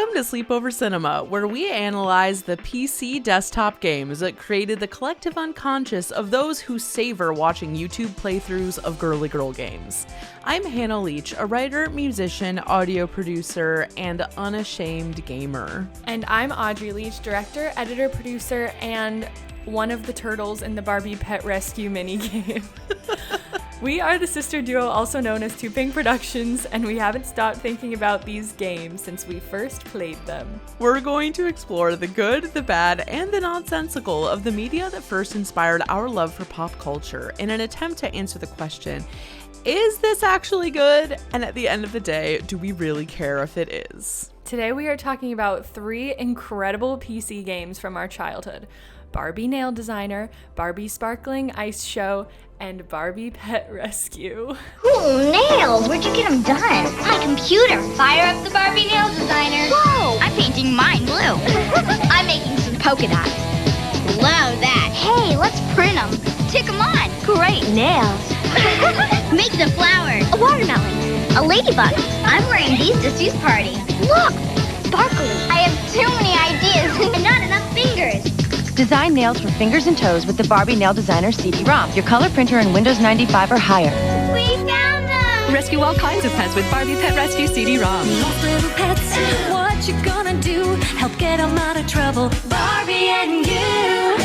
Welcome to Sleepover Cinema, where we analyze the PC desktop games that created the collective unconscious of those who savor watching YouTube playthroughs of girly girl games. I'm Hannah Leach, a writer, musician, audio producer, and unashamed gamer. And I'm Audrey Leach, director, editor, producer, and one of the turtles in the Barbie Pet Rescue minigame. We are the sister duo also known as Two Ping Productions, and we haven't stopped thinking about these games since we first played them. We're going to explore the good, the bad, and the nonsensical of the media that first inspired our love for pop culture in an attempt to answer the question, is this actually good? And at the end of the day, do we really care if it is? Today we are talking about 3 incredible PC games from our childhood: Barbie Nail Designer, Barbie Sparkling Ice Show, and Barbie Pet Rescue. Ooh, nails! Where'd you get them done? My computer. Fire up the Barbie Nail Designer. Whoa! I'm painting mine blue. I'm making some polka dots. Love that. Hey, let's print them. Tick them on. Great nails. Make the flowers. A watermelon. A ladybug. I'm wearing these to Sue's party. Look! Sparkly. I have too many ideas and not enough fingers. Design nails for fingers and toes with the Barbie Nail Designer CD-ROM. Your color printer and Windows 95 or higher. We found them! Rescue all kinds of pets with Barbie Pet Rescue CD-ROM. Lost little pets, what you gonna do? Help get them out of trouble, Barbie and you.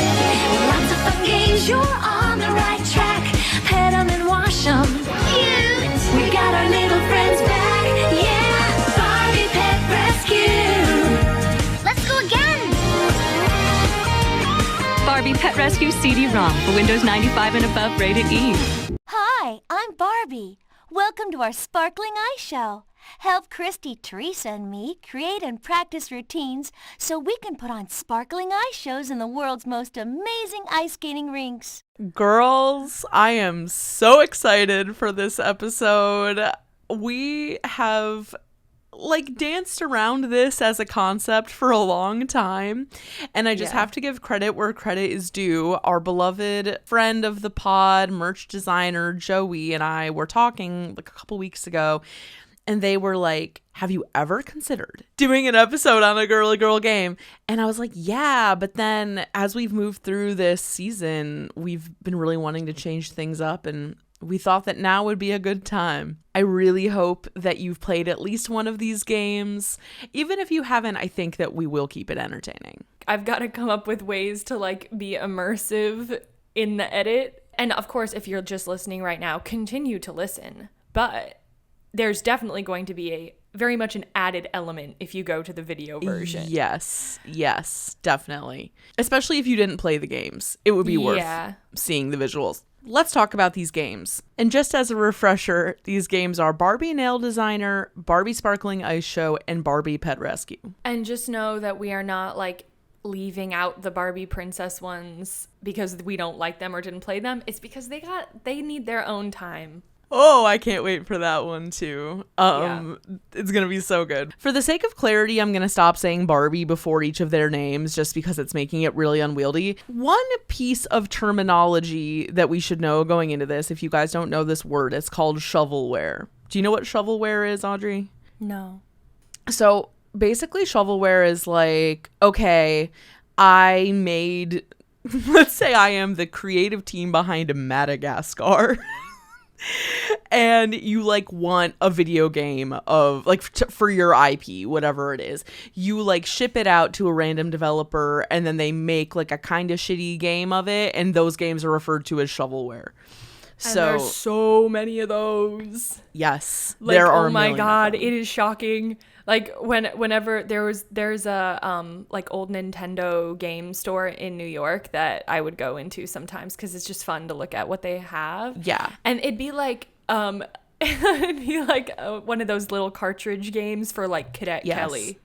Lots of fun games, you're on the right track. Pet them and wash them. Cute! We got our little friends back, yeah. Barbie Pet Rescue. Let's go again! Barbie Pet Rescue CD-ROM for Windows 95 and above, rated E. Hi, I'm Barbie. Welcome to our Sparkling Ice Show. Help Christy, Teresa, and me create and practice routines so we can put on sparkling ice shows in the world's most amazing ice skating rinks. Girls, I am so excited for this episode. We have danced around this as a concept for a long time, and I just have to give credit where credit is due. Our beloved friend of the pod, merch designer Joey, and I were talking a couple weeks ago, and they were like, have you ever considered doing an episode on a girly girl game? And I was like, yeah, but then as we've moved through this season, we've been really wanting to change things up, and we thought that now would be a good time. I really hope that you've played at least one of these games. Even if you haven't, I think that we will keep it entertaining. I've got to come up with ways to be immersive in the edit. And of course, if you're just listening right now, continue to listen. But there's definitely going to be very much an added element if you go to the video version. Yes, definitely. Especially if you didn't play the games. It would be worth seeing the visuals. Let's talk about these games. And just as a refresher, these games are Barbie Nail Designer, Barbie Sparkling Ice Show, and Barbie Pet Rescue. And just know that we are not leaving out the Barbie princess ones because we don't like them or didn't play them. It's because they need their own time. Oh, I can't wait for that one too. It's going to be so good. For the sake of clarity, I'm going to stop saying Barbie before each of their names just because it's making it really unwieldy. One piece of terminology that we should know going into this, if you guys don't know this word, it's called shovelware. Do you know what shovelware is, Audrey? No. So basically shovelware is okay, I made, let's say I am the creative team behind Madagascar. And you want a video game of for your IP, whatever it is, you ship it out to a random developer and then they make a kind of shitty game of it, and those games are referred to as shovelware. And there's so many of those. Yes, there are. Oh my god, it is shocking. Whenever there's a old Nintendo game store in New York that I would go into sometimes because it's just fun to look at what they have. Yeah, and it'd be it'd be one of those little cartridge games for Cadet Kelly.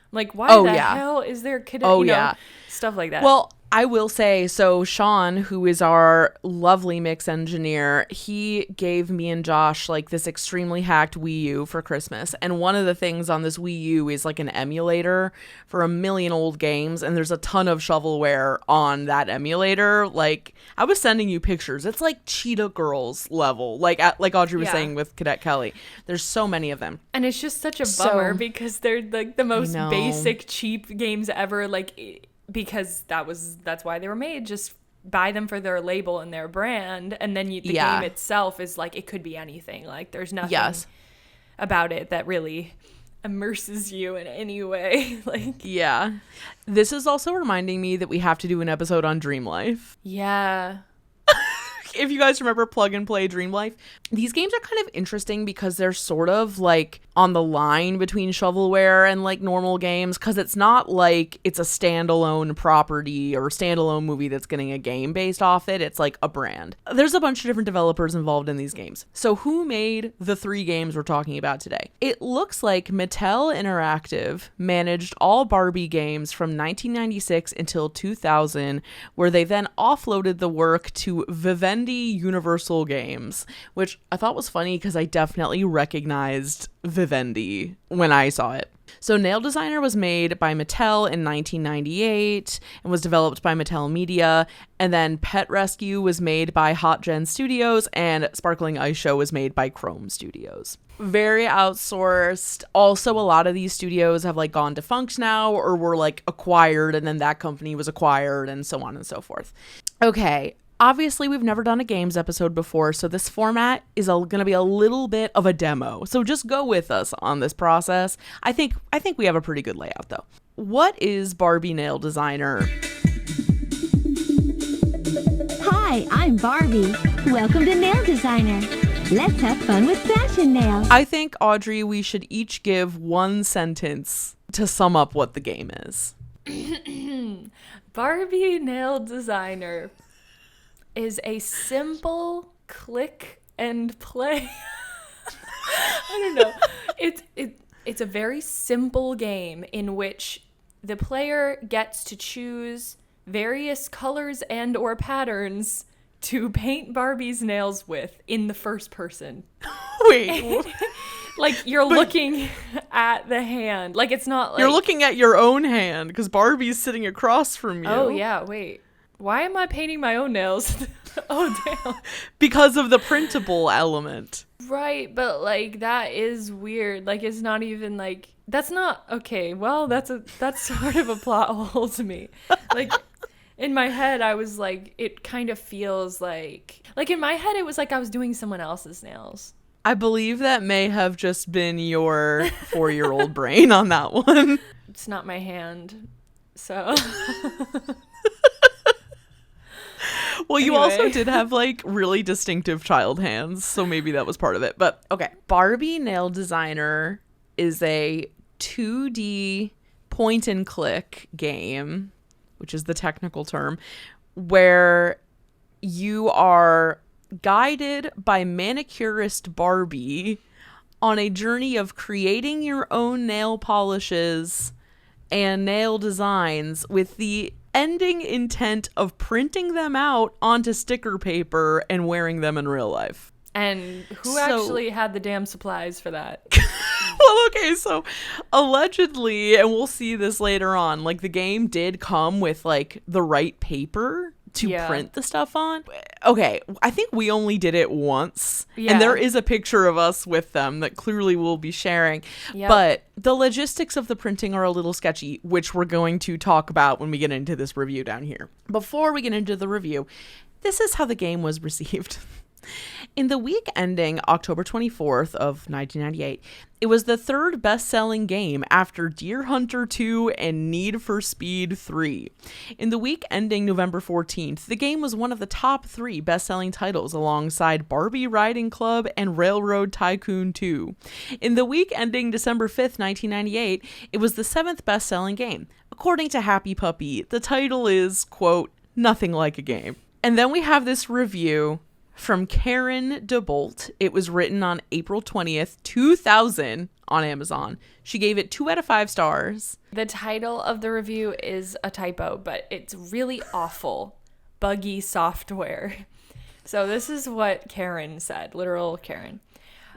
Why the hell is there Cadet? Stuff like that. Well, I will say, so Sean, who is our lovely mix engineer, he gave me and Josh like this extremely hacked Wii U for Christmas. And one of the things on this Wii U is like an emulator for a million old games. And there's a ton of shovelware on that emulator. Like, I was sending you pictures. It's like Cheetah Girls level, like Audrey was saying with Cadet Kelly. There's so many of them. And it's just such a bummer because they're like the most basic, cheap games ever. Like, because that's why they were made. Just buy them for their label and their brand, and then the game itself is like, it could be anything. Like, there's nothing about it that really immerses you in any way. Like, this is also reminding me that we have to do an episode on Dream Life. If you guys remember Plug and Play Dream Life, these games are kind of interesting because they're sort of like on the line between shovelware and like normal games, because it's not like it's a standalone property or standalone movie that's getting a game based off it. It's like a brand. There's a bunch of different developers involved in these games. So who made the 3 games we're talking about today? It looks like Mattel Interactive managed all Barbie games from 1996 until 2000, where they then offloaded the work to Vivendi Universal Games, which I thought was funny because I definitely recognized Vivendi when I saw it. So Nail Designer was made by Mattel in 1998 and was developed by Mattel Media, and then Pet Rescue was made by Hot Gen Studios, and Sparkling Ice Show was made by Chrome Studios. Very outsourced. Also, a lot of these studios have like gone defunct now or were like acquired, and then that company was acquired, and so on and so forth. Okay. Obviously, we've never done a games episode before, so this format is going to be a little bit of a demo. So just go with us on this process. I think we have a pretty good layout, though. What is Barbie Nail Designer? Hi, I'm Barbie. Welcome to Nail Designer. Let's have fun with fashion nails. I think, Audrey, we should each give one sentence to sum up what the game is. Barbie Nail Designer is a simple click and play. I don't know. It's a very simple game in which the player gets to choose various colors and or patterns to paint Barbie's nails with in the first person. Wait. Like, you're looking at the hand. Like, it's not like... You're looking at your own hand because Barbie's sitting across from you. Oh, yeah, wait. Why am I painting my own nails? Oh, damn. Because of the printable element. Right, but, like, that is weird. Like, it's not even, like... That's not... Okay, well, that's sort of a plot hole to me. Like, in my head, I was like... It kind of feels like... Like, in my head, it was like I was doing someone else's nails. I believe that may have just been your 4-year-old brain on that one. It's not my hand, so... Well, you also did have like really distinctive child hands, so maybe that was part of it. But okay, Barbie Nail Designer is a 2D point and click game, which is the technical term, where you are guided by manicurist Barbie on a journey of creating your own nail polishes and nail designs with the ending intent of printing them out onto sticker paper and wearing them in real life. And who actually had the damn supplies for that? Well, okay, so allegedly, and we'll see this later on, like the game did come with like the right paper to print the stuff on. Okay, I think we only did it once. And there is a picture of us with them that clearly we'll be sharing. Yep. But the logistics of the printing are a little sketchy, which we're going to talk about when we get into this review down here. Before we get into the review, this is how the game was received. In the week ending October 24th of 1998, it was the 3rd best-selling game after Deer Hunter 2 and Need for Speed 3. In the week ending November 14th, the game was one of the top 3 best-selling titles alongside Barbie Riding Club and Railroad Tycoon 2. In the week ending December 5th, 1998, it was the 7th best-selling game. According to Happy Puppy, the title is, quote, nothing like a game. And then we have this review from Karen DeBolt. It was written on April 20th, 2000 on Amazon. She gave it 2 out of 5 stars. The title of the review is a typo, but it's really awful. Buggy software. So this is what Karen said, literal Karen.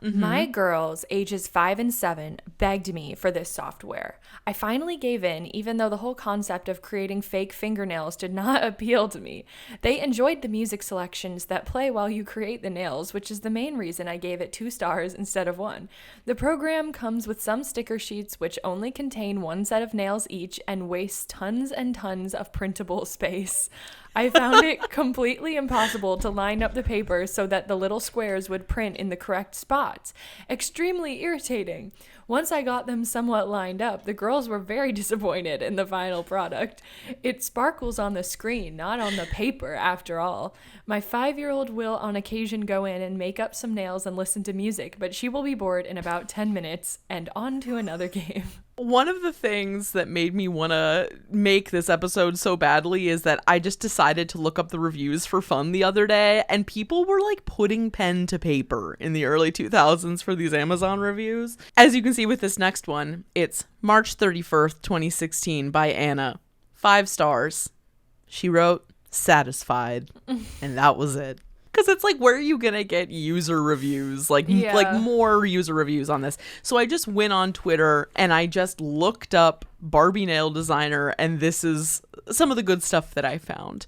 My girls, ages 5 and 7, begged me for this software. I finally gave in, even though the whole concept of creating fake fingernails did not appeal to me. They enjoyed the music selections that play while you create the nails, which is the main reason I gave it 2 stars instead of 1. The program comes with some sticker sheets which only contain 1 set of nails each and waste tons and tons of printable space. I found it completely impossible to line up the paper so that the little squares would print in the correct spots. Extremely irritating. Once I got them somewhat lined up, the girls were very disappointed in the final product. It sparkles on the screen, not on the paper, after all. My 5-year-old will on occasion go in and make up some nails and listen to music, but she will be bored in about 10 minutes and on to another game. One of the things that made me want to make this episode so badly is that I just decided to look up the reviews for fun the other day, and people were like putting pen to paper in the early 2000s for these Amazon reviews. As you can see with this next one, it's March 31st, 2016 by Anna. 5 stars. She wrote, satisfied. And that was it. Because it's like, where are you gonna get user reviews, like more user reviews on this? So I just went on Twitter and I just looked up Barbie Nail Designer, and this is some of the good stuff that I found.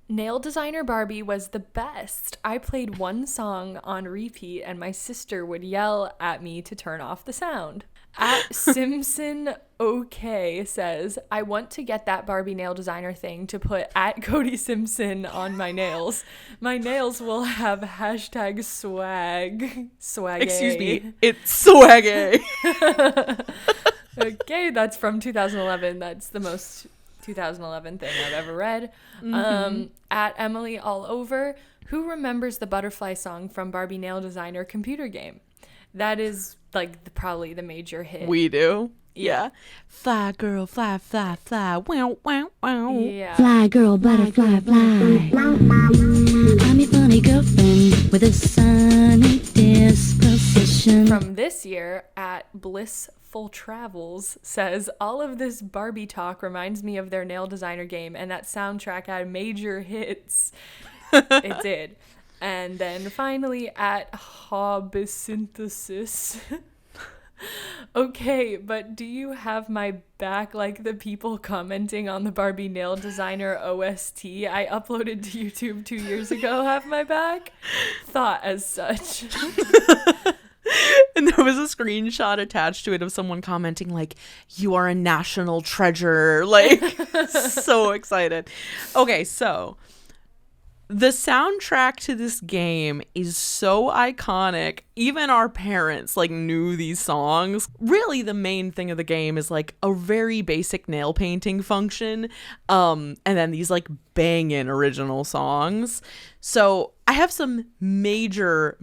Nail Designer Barbie was the best. I played 1 song on repeat and my sister would yell at me to turn off the sound. At Simpson OK says, I want to get that Barbie Nail Designer thing to put at Cody Simpson on my nails. My nails will have hashtag swag. Swag. Excuse me, it's swaggy. Okay, that's from 2011. That's the most 2011 thing I've ever read. At Emily All Over, who remembers the butterfly song from Barbie Nail Designer computer game? That is like probably the major hit. We do. Yeah. Fly girl, fly, fly, fly. Wow, wow, wow. Yeah. Fly girl, butterfly, fly. I'm your funny girlfriend with a sunny disposition. From this year, at Blissful Travels says, all of this Barbie talk reminds me of their Nail Designer game, and that soundtrack had major hits. It did. And then finally at Hobbysynthesis. Okay, but do you have my back like the people commenting on the Barbie Nail Designer OST I uploaded to YouTube 2 years ago have my back? Thought as such. And there was a screenshot attached to it of someone commenting like, you are a national treasure. Like, so excited. Okay, so the soundtrack to this game is so iconic. Even our parents like knew these songs. Really, the main thing of the game is like a very basic nail painting function. And then these like banging original songs. So I have some major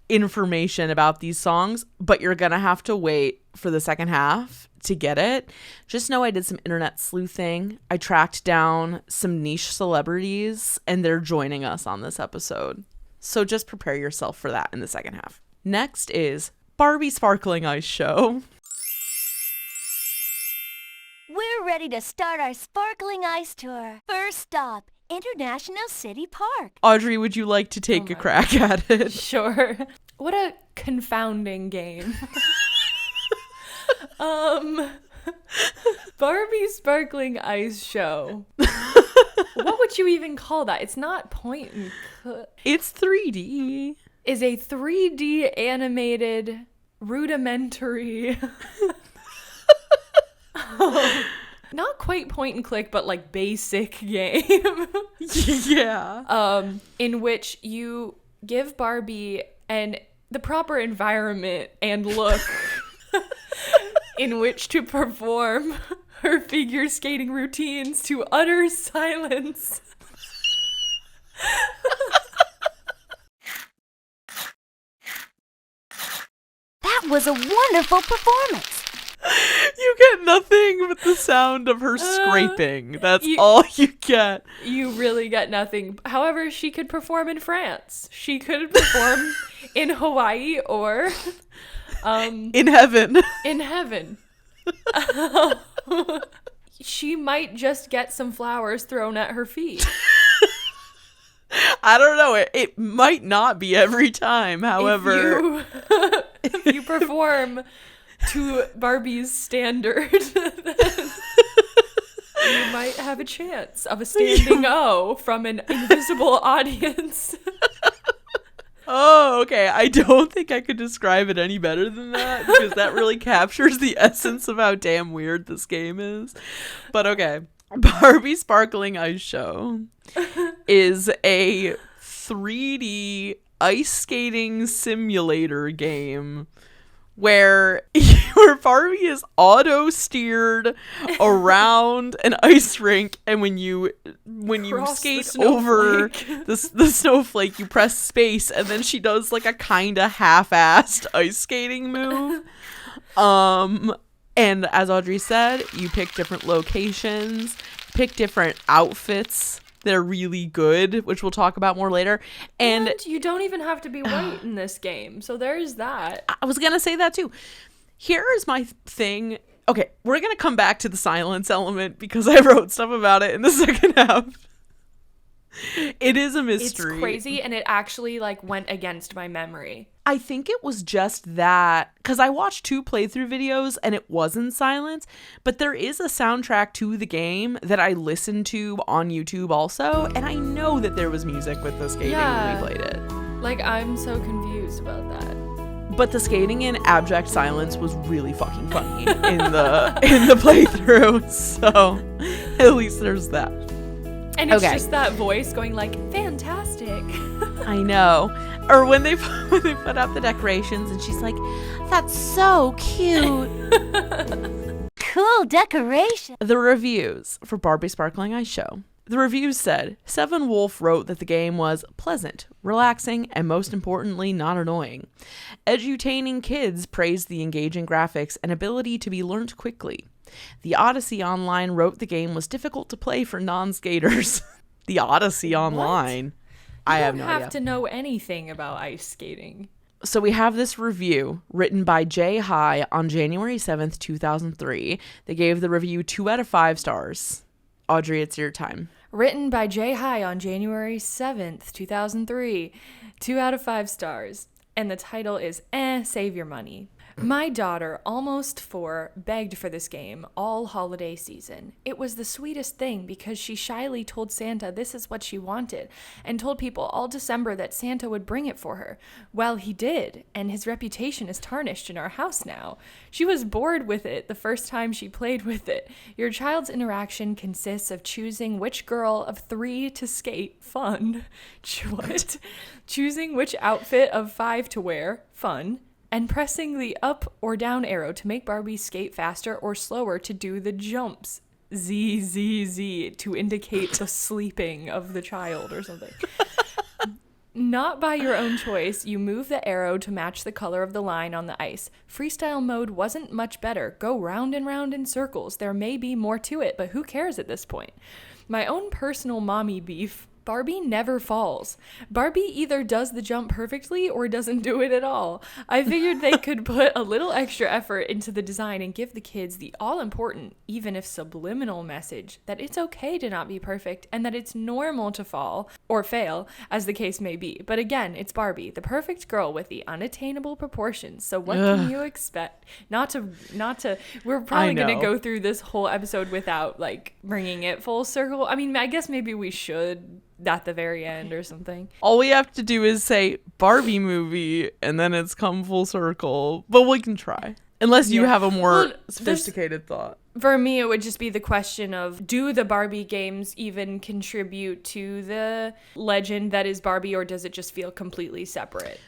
information about these songs, but you're gonna have to wait for the second half to get it. Just know I did some internet sleuthing. I tracked down some niche celebrities and they're joining us on this episode. So just prepare yourself for that in the second half. Next is Barbie Sparkling Ice Show. We're ready to start our sparkling ice tour. First stop, International City Park. Audrey, would you like to take a crack at it? Sure. What a confounding game. Barbie Sparkling Ice Show. What would you even call that? It's not point and click. It's 3D. Is a 3D animated rudimentary not quite point and click, but like basic game. Yeah. In which you give Barbie the proper environment and look in which to perform her figure skating routines to utter silence. That was a wonderful performance. You get nothing but the sound of her scraping. That's all you get. You really get nothing. However, she could perform in France. She could perform in Hawaii or in heaven. In heaven. She might just get some flowers thrown at her feet. I don't know. It might not be every time. However, if you perform to Barbie's standard, then you might have a chance of a standing O from an invisible audience. Oh, okay. I don't think I could describe it any better than that, because that really captures the essence of how damn weird this game is. But okay. Barbie Sparkling Ice Show is a 3D ice skating simulator game where Barbie is auto-steered around an ice rink, and when you skate over the snowflake, you press space, and then she does like a kind of half-assed ice skating move. And as Audrey said, you pick different locations, pick different outfits that are really good, which we'll talk about more later. And you don't even have to be white in this game, so there's that. I was gonna say that too. Here is my thing. Okay, we're gonna come back to the silence element because I wrote stuff about it in the second half. It is a mystery. It's crazy, and it actually like went against my memory. I think it was just that, because I watched 2 playthrough videos and it wasn't silence, but there is a soundtrack to the game that I listened to on YouTube also, and I know that there was music with the skating when we played it. Like, I'm so confused about that. But the skating in abject silence was really fucking funny in the playthrough, so at least there's that. And it's just that voice going like, fantastic. I know. Or when they put up the decorations and she's like, that's so cute. Cool decoration. The reviews for Barbie Sparkling Ice Show. The reviews said, Seven Wolf wrote that the game was pleasant, relaxing, and most importantly, not annoying. Edutaining Kids praised the engaging graphics and ability to be learnt quickly. The Odyssey Online wrote the game was difficult to play for non-skaters. The Odyssey Online. I have no idea. You don't have to know anything about ice skating. So we have this review written by Jay High on January 7th, 2003. They gave the review 2 out of 5 stars. Audrey, it's your time. Written by Jay High on January 7th, 2003. 2 out of 5 stars. And the title is, Save Your Money. My daughter, almost 4, begged for this game all holiday season. It was the sweetest thing because she shyly told Santa this is what she wanted and told people all December that Santa would bring it for her. Well, he did, and his reputation is tarnished in our house now. She was bored with it the first time she played with it. Your child's interaction consists of choosing which girl of 3 to skate, fun. What? Choosing which outfit of 5 to wear, fun. And pressing the up or down arrow to make Barbie skate faster or slower to do the jumps. Z, Z, Z, to indicate the sleeping of the child or something. Not by your own choice, you move the arrow to match the color of the line on the ice. Freestyle mode wasn't much better. Go round and round in circles. There may be more to it, but who cares at this point? My own personal mommy beef. Barbie never falls. Barbie either does the jump perfectly or doesn't do it at all. I figured they could put a little extra effort into the design and give the kids the all-important, even if subliminal message that it's okay to not be perfect and that it's normal to fall or fail, as the case may be. But again, it's Barbie, the perfect girl with the unattainable proportions. So what can you expect? Not to. We're probably going to go through this whole episode without like bringing it full circle. I mean, I guess maybe we should at the very end or something. All we have to do is say Barbie movie and then it's come full circle, but we can try. Unless you have a more sophisticated thought. For me, it would just be the question of, do the Barbie games even contribute to the legend that is Barbie, or does it just feel completely separate?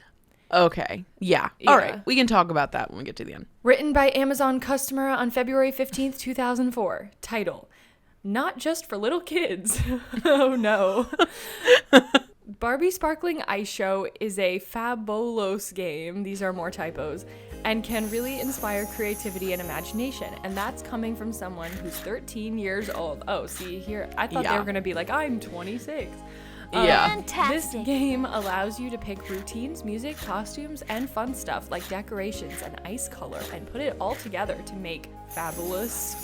Okay. Yeah. All right. We can talk about that when we get to the end. Written by Amazon customer on February 15th, 2004. Title: Not just for little kids. Oh no. Barbie Sparkling Ice Show is a fabulous game, these are more typos, and can really inspire creativity and imagination. And that's coming from someone who's 13 years old. Oh, see here, I thought they were going to be like, I'm 26. Yeah. This game allows you to pick routines, music, costumes, and fun stuff like decorations and ice color and put it all together to make fabulous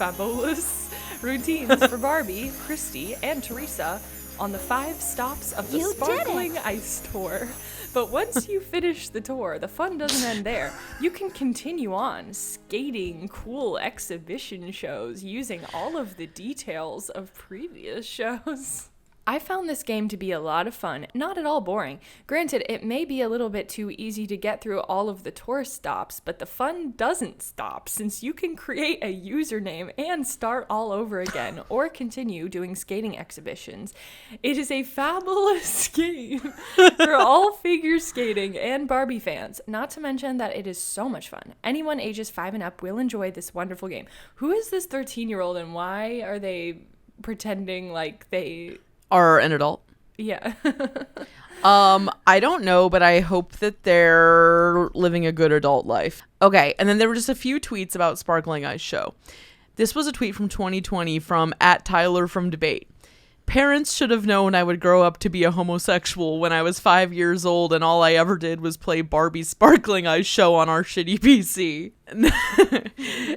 routines for Barbie, Christy, and Teresa on the 5 stops of the Sparkling Ice Tour. But once you finish the tour, the fun doesn't end there. You can continue on skating cool exhibition shows using all of the details of previous shows. I found this game to be a lot of fun, not at all boring. Granted, it may be a little bit too easy to get through all of the tour stops, but the fun doesn't stop since you can create a username and start all over again or continue doing skating exhibitions. It is a fabulous game for all figure skating and Barbie fans, not to mention that it is so much fun. Anyone ages 5 and up will enjoy this wonderful game. Who is this 13-year-old and why are they pretending like they are an adult? Yeah. I don't know, but I hope that they're living a good adult life. Okay, and then there were just a few tweets about Sparkling Ice Show. This was a tweet from 2020 from @TylerFromDebate. Parents should have known I would grow up to be a homosexual when I was 5 years old and all I ever did was play Barbie Sparkling Ice Show on our shitty PC.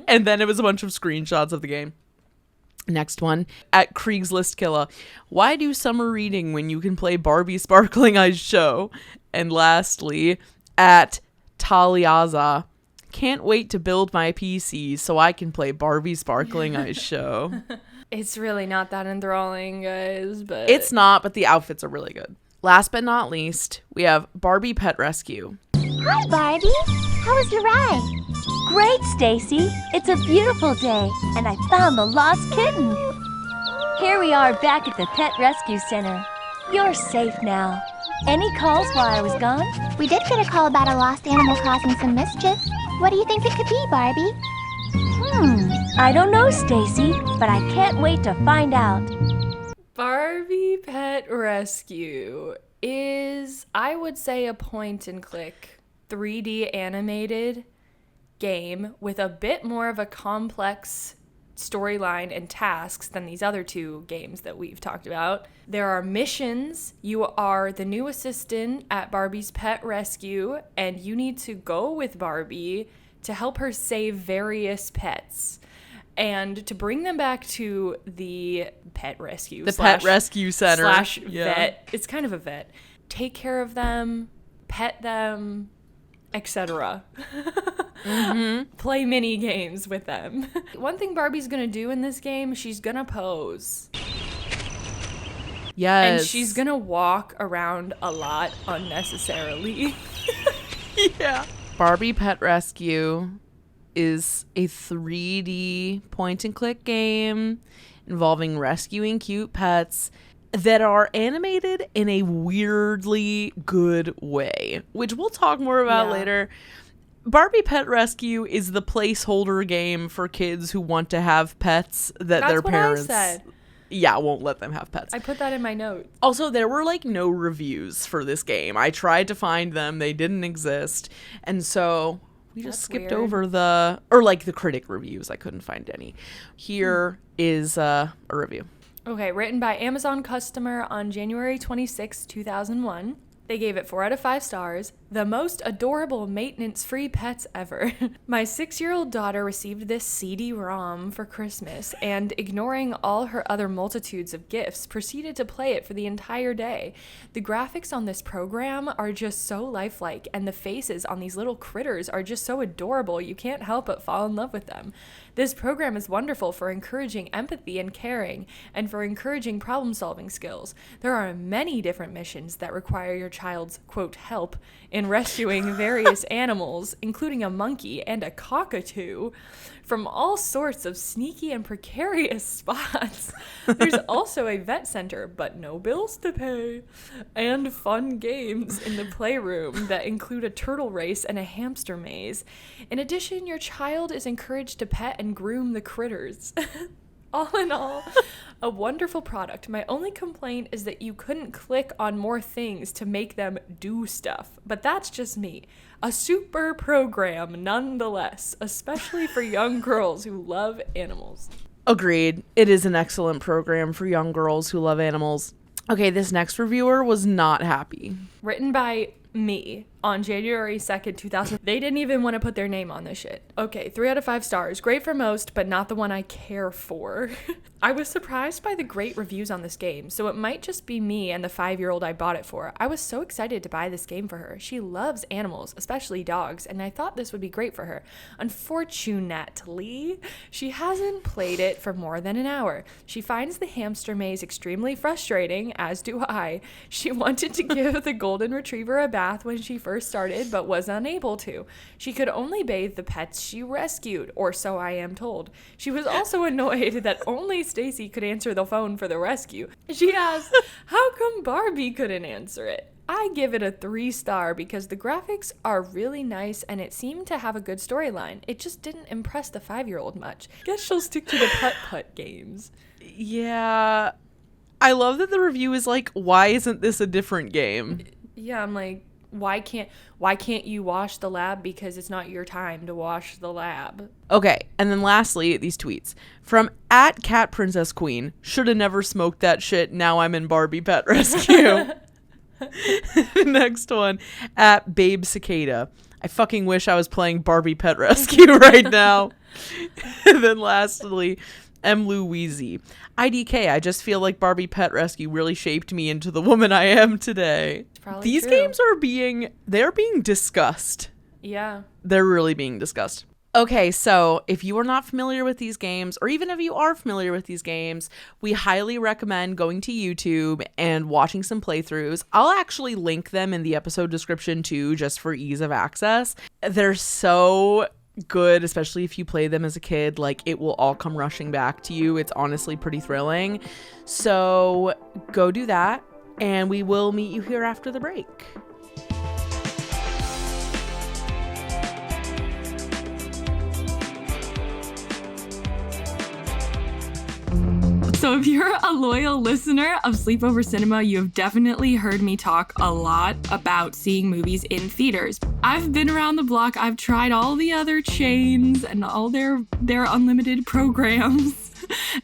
And then it was a bunch of screenshots of the game. Next one, @Craigslist why do summer reading when you can play Barbie Sparkling Ice Show? And lastly, @Taliaza, can't wait to build my PC so I can play Barbie Sparkling Ice Show. It's really not that enthralling, guys, but It's not, but the outfits are really good. Last but not least, we have Barbie Pet Rescue. Hi, Barbie. How was your ride? Great, Stacy. It's a beautiful day, and I found the lost kitten. Here we are back at the Pet Rescue Center. You're safe now. Any calls while I was gone? We did get a call about a lost animal causing some mischief. What do you think it could be, Barbie? I don't know, Stacy, but I can't wait to find out. Barbie Pet Rescue is, I would say, a point-and-click 3D animated game with a bit more of a complex storyline and tasks than these other 2 games that we've talked about. There are missions. You are the new assistant at Barbie's Pet Rescue, and you need to go with Barbie to help her save various pets and to bring them back to the pet rescue. The Pet Rescue Center. /vet. It's kind of a vet. Take care of them, pet them, etc. Play mini games with them. One thing Barbie's gonna do in this game, she's gonna pose. Yes. And she's gonna walk around a lot unnecessarily. Yeah. Barbie Pet Rescue is a 3D point-and-click game involving rescuing cute pets that are animated in a weirdly good way, which we'll talk more about later. Barbie Pet Rescue is the placeholder game for kids who want to have pets that their parents said. won't let them have pets. I put that in my notes. Also, there were no reviews for this game. I tried to find them. They didn't exist. And so we just skipped over the critic reviews. I couldn't find any. Here is a review. Okay, written by Amazon customer on January 26, 2001. They gave it 4 out of 5 stars. The most adorable maintenance-free pets ever. My 6-year-old daughter received this CD-ROM for Christmas and, ignoring all her other multitudes of gifts, proceeded to play it for the entire day. The graphics on this program are just so lifelike, and the faces on these little critters are just so adorable you can't help but fall in love with them. This program is wonderful for encouraging empathy and caring, and for encouraging problem-solving skills. There are many different missions that require your child's, quote, help in rescuing various animals, including a monkey and a cockatoo, from all sorts of sneaky and precarious spots. There's also a vet center, but no bills to pay, and fun games in the playroom that include a turtle race and a hamster maze. In addition, your child is encouraged to pet and groom the critters. All in all, a wonderful product. My only complaint is that you couldn't click on more things to make them do stuff. But that's just me. A super program nonetheless, especially for young girls who love animals. Agreed. It is an excellent program for young girls who love animals. Okay, this next reviewer was not happy. Written by me on January 2nd, 2000. They didn't even want to put their name on this shit. Okay, 3 out of 5 stars. Great for most, but not the one I care for. I was surprised by the great reviews on this game, so it might just be me and the 5-year-old I bought it for. I was so excited to buy this game for her. She loves animals, especially dogs, and I thought this would be great for her. Unfortunately, she hasn't played it for more than an hour. She finds the hamster maze extremely frustrating, as do I. She wanted to give the golden retriever a bath when she first started, but was unable to. She could only bathe the pets she rescued, or so I am told. She was also annoyed that only Stacy could answer the phone for the rescue. She asked, how come Barbie couldn't answer it? I give it a 3-star because the graphics are really nice and it seemed to have a good storyline. It just didn't impress the 5-year-old much. Guess she'll stick to the putt-putt games. Yeah. I love that the review is like, why isn't this a different game? Yeah, I'm like, why can't you wash the lab? Because it's not your time to wash the lab. Okay, and then lastly, these tweets. From @CatPrincessQueen, shoulda never smoked that shit, now I'm in Barbie Pet Rescue. Next one, @BabeCicada. I fucking wish I was playing Barbie Pet Rescue right now. And then lastly, Louise. IDK, I just feel like Barbie Pet Rescue really shaped me into the woman I am today. These true. games they're being discussed. Yeah. They're really being discussed. Okay, so if you are not familiar with these games, or even if you are familiar with these games, we highly recommend going to YouTube and watching some playthroughs. I'll actually link them in the episode description too, just for ease of access. They're so good, especially if you play them as a kid. Like, it will all come rushing back to you. It's honestly pretty thrilling. So go do that, and we will meet you here after the break. So if you're a loyal listener of Sleepover Cinema, you have definitely heard me talk a lot about seeing movies in theaters. I've been around the block. I've tried all the other chains and all their unlimited programs.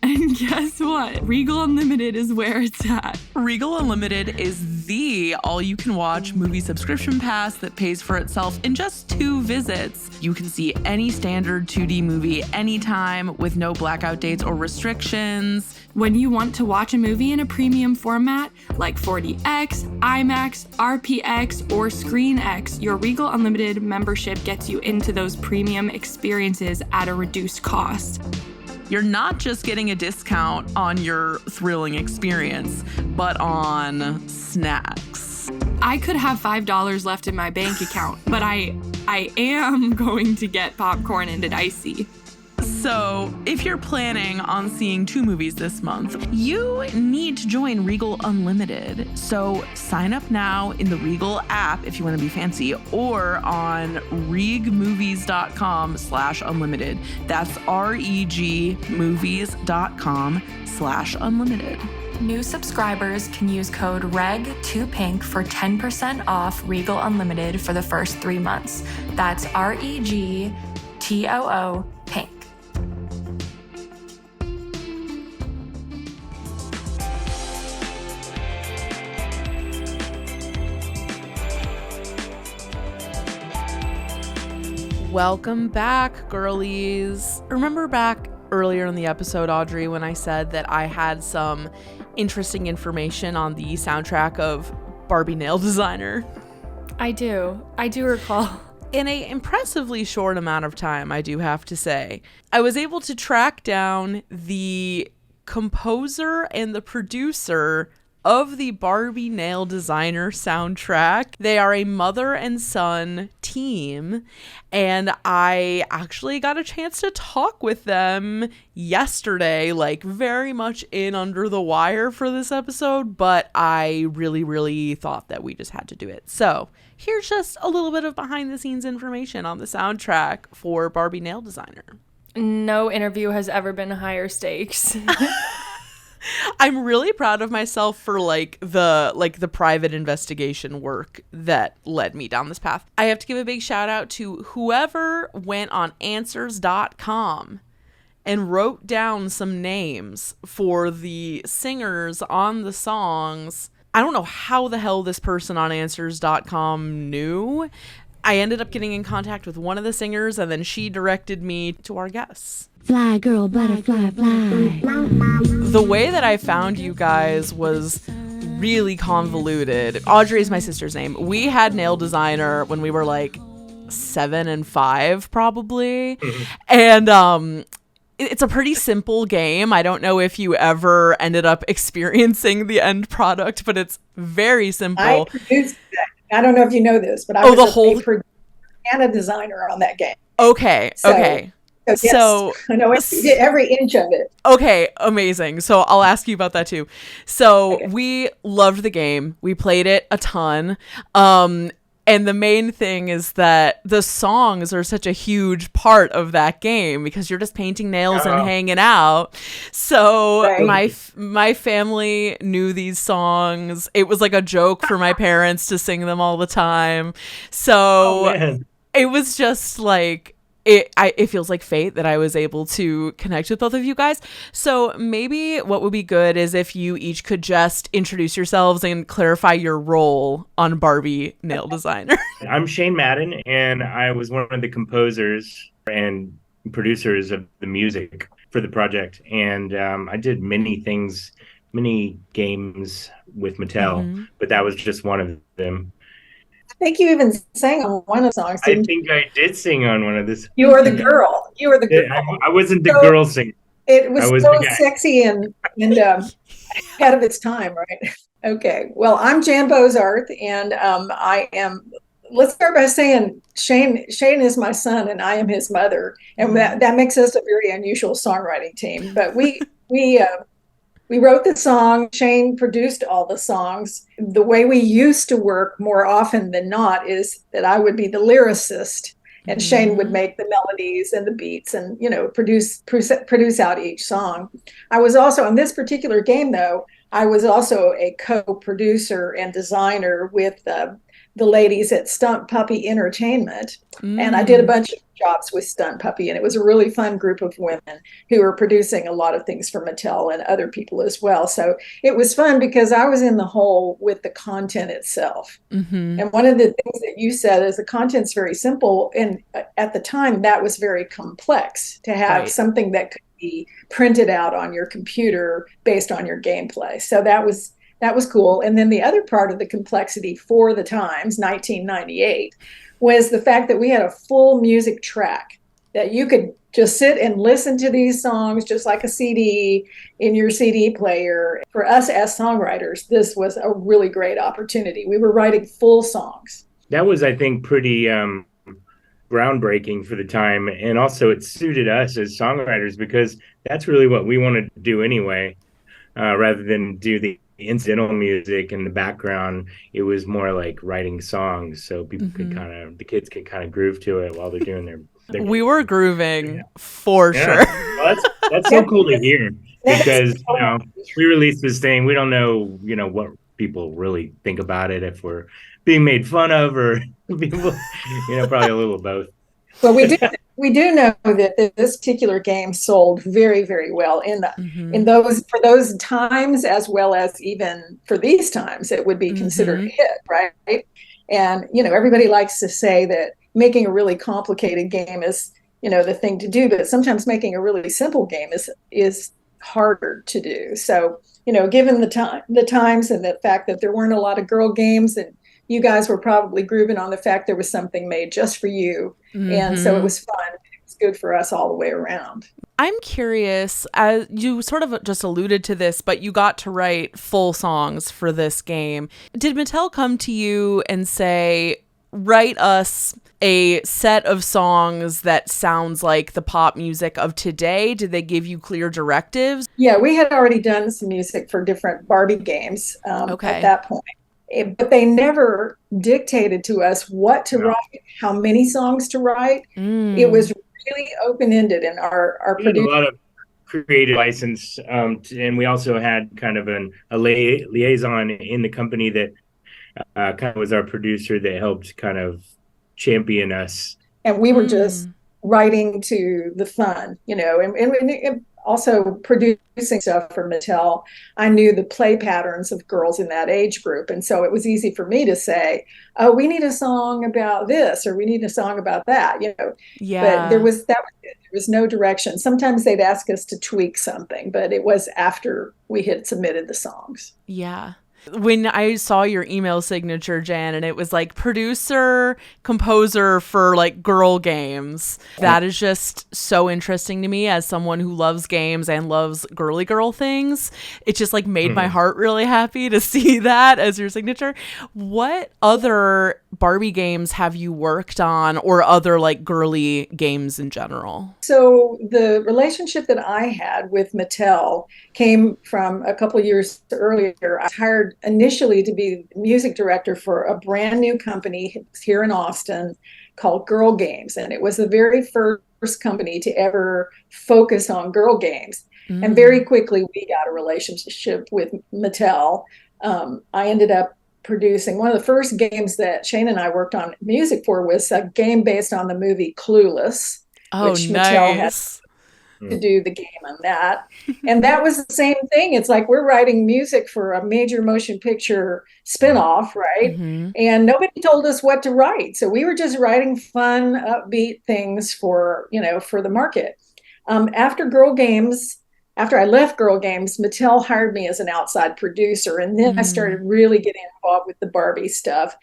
And guess what? Regal Unlimited is where it's at. Regal Unlimited is the all-you-can-watch movie subscription pass that pays for itself in just 2 visits. You can see any standard 2D movie anytime with no blackout dates or restrictions. When you want to watch a movie in a premium format like 4DX, IMAX, RPX, or ScreenX, your Regal Unlimited membership gets you into those premium experiences at a reduced cost. You're not just getting a discount on your thrilling experience, but on snacks. I could have $5 left in my bank account, but I am going to get popcorn and an icy. So, if you're planning on seeing 2 movies this month, you need to join Regal Unlimited. So, sign up now in the Regal app if you want to be fancy, or on regmovies.com/unlimited. That's regmovies.com/unlimited. New subscribers can use code REG2PINK for 10% off Regal Unlimited for the first 3 months. That's REGTOO PINK. Welcome back, girlies. Remember back earlier in the episode, Audrey, when I said that I had some interesting information on the soundtrack of Barbie Nail Designer? I do recall. In an impressively short amount of time, I do have to say, I was able to track down the composer and the producer of the Barbie Nail Designer soundtrack. They are a mother and son team, and I actually got a chance to talk with them yesterday, like very much in under the wire for this episode, but I really thought that we just had to do it. So here's just a little bit of behind the scenes information on the soundtrack for Barbie Nail Designer. No interview has ever been higher stakes. I'm really proud of myself for the private investigation work that led me down this path. I have to give a big shout out to whoever went on answers.com and wrote down some names for the singers on the songs. I don't know how the hell this person on answers.com knew. I ended up getting in contact with one of the singers, and then she directed me to our guests. Fly, girl, butterfly, fly. The way that I found you guys was really convoluted. Audrey is my sister's name. We had Nail Designer when we were like 7 and 5, probably. And it's a pretty simple game. I don't know if you ever ended up experiencing the end product, but it's very simple. I produced that. I don't know if you know this, but I was a producer and a designer on that game. Okay. So I know every inch of it. Okay, amazing. So I'll ask you about that too. So we loved the game. We played it a ton. And the main thing is that the songs are such a huge part of that game because you're just painting nails and hanging out. So my family knew these songs. It was like a joke for my parents to sing them all the time. So it was just like, it feels like fate that I was able to connect with both of you guys. So maybe what would be good is if you each could just introduce yourselves and clarify your role on Barbie Nail Designer. I'm Shane Madden, and I was one of the composers and producers of the music for the project. And I did many things, many games with Mattel, but that was just one of them. I think you even sang on one of the songs. I think I did sing on one of this. You were the girl. You were the girl. I wasn't the girl singer. It was so sexy and ahead of its time, right? Okay. Well, I'm Jan Bozarth, and I am. Let's start by saying Shane is my son, and I am his mother, and that makes us a very unusual songwriting team. But we wrote the song. Shane produced all the songs. The way we used to work more often than not is that I would be the lyricist and Shane would make the melodies and the beats and, produce out each song. I was also on this particular game, though, I was also a co-producer and designer with the ladies at Stunt Puppy Entertainment. And I did a bunch of jobs with Stunt Puppy, and it was a really fun group of women who were producing a lot of things for Mattel and other people as well. So it was fun because I was in the hole with the content itself. And one of the things that you said is the content's very simple. And at the time, that was very complex to have something that could be printed out on your computer based on your gameplay. So that was cool. And then the other part of the complexity for the times, 1998, was the fact that we had a full music track that you could just sit and listen to these songs just like a CD in your CD player. For us as songwriters, this was a really great opportunity. We were writing full songs. That was, I think, pretty groundbreaking for the time. And also it suited us as songwriters because that's really what we wanted to do anyway, rather than do the incidental music in the background. It was more like writing songs so people could the kids could kind of groove to it while they're doing their we were grooving for sure. Well, that's so cool to hear because we released this thing, we don't know what people really think about it, if we're being made fun of or people probably a little of both. Well, we do know that this particular game sold very, very well in those times, as well as even for these times, it would be considered a hit, right? And everybody likes to say that making a really complicated game is the thing to do, but sometimes making a really simple game is harder to do. So given the times and the fact that there weren't a lot of girl games, and you guys were probably grooving on the fact there was something made just for you. And so it was fun. It was good for us all the way around. I'm curious, as you sort of just alluded to this, but you got to write full songs for this game. Did Mattel come to you and say, write us a set of songs that sounds like the pop music of today? Did they give you clear directives? Yeah, we had already done some music for different Barbie games at that point. But they never dictated to us what to write, how many songs to write. It was really open-ended in our production. A lot of creative license, and we also had kind of a liaison in the company that kind of was our producer that helped kind of champion us. And we were just writing to the fun, and also producing stuff for Mattel. I knew the play patterns of girls in that age group. And so it was easy for me to say, oh, we need a song about this, or we need a song about that, Yeah. But there was no direction. Sometimes they'd ask us to tweak something, but it was after we had submitted the songs. Yeah. When I saw your email signature, Jan, and it was like producer, composer for like girl games, that is just so interesting to me as someone who loves games and loves girly girl things. It just like made my heart really happy to see that as your signature. What other Barbie games have you worked on, or other like girly games in general? So the relationship that I had with Mattel came from a couple of years earlier. I was hired initially to be music director for a brand new company here in Austin called Girl Games. And it was the very first company to ever focus on girl games. And very quickly, we got a relationship with Mattel. I ended up producing one of the first games that Shane and I worked on music for was a game based on the movie Clueless, which Mattel had to do the game on that. And that was the same thing. It's like we're writing music for a major motion picture spinoff, right? And nobody told us what to write. So we were just writing fun, upbeat things for the market. After I left Girl Games, Mattel hired me as an outside producer. And then I started really getting involved with the Barbie stuff.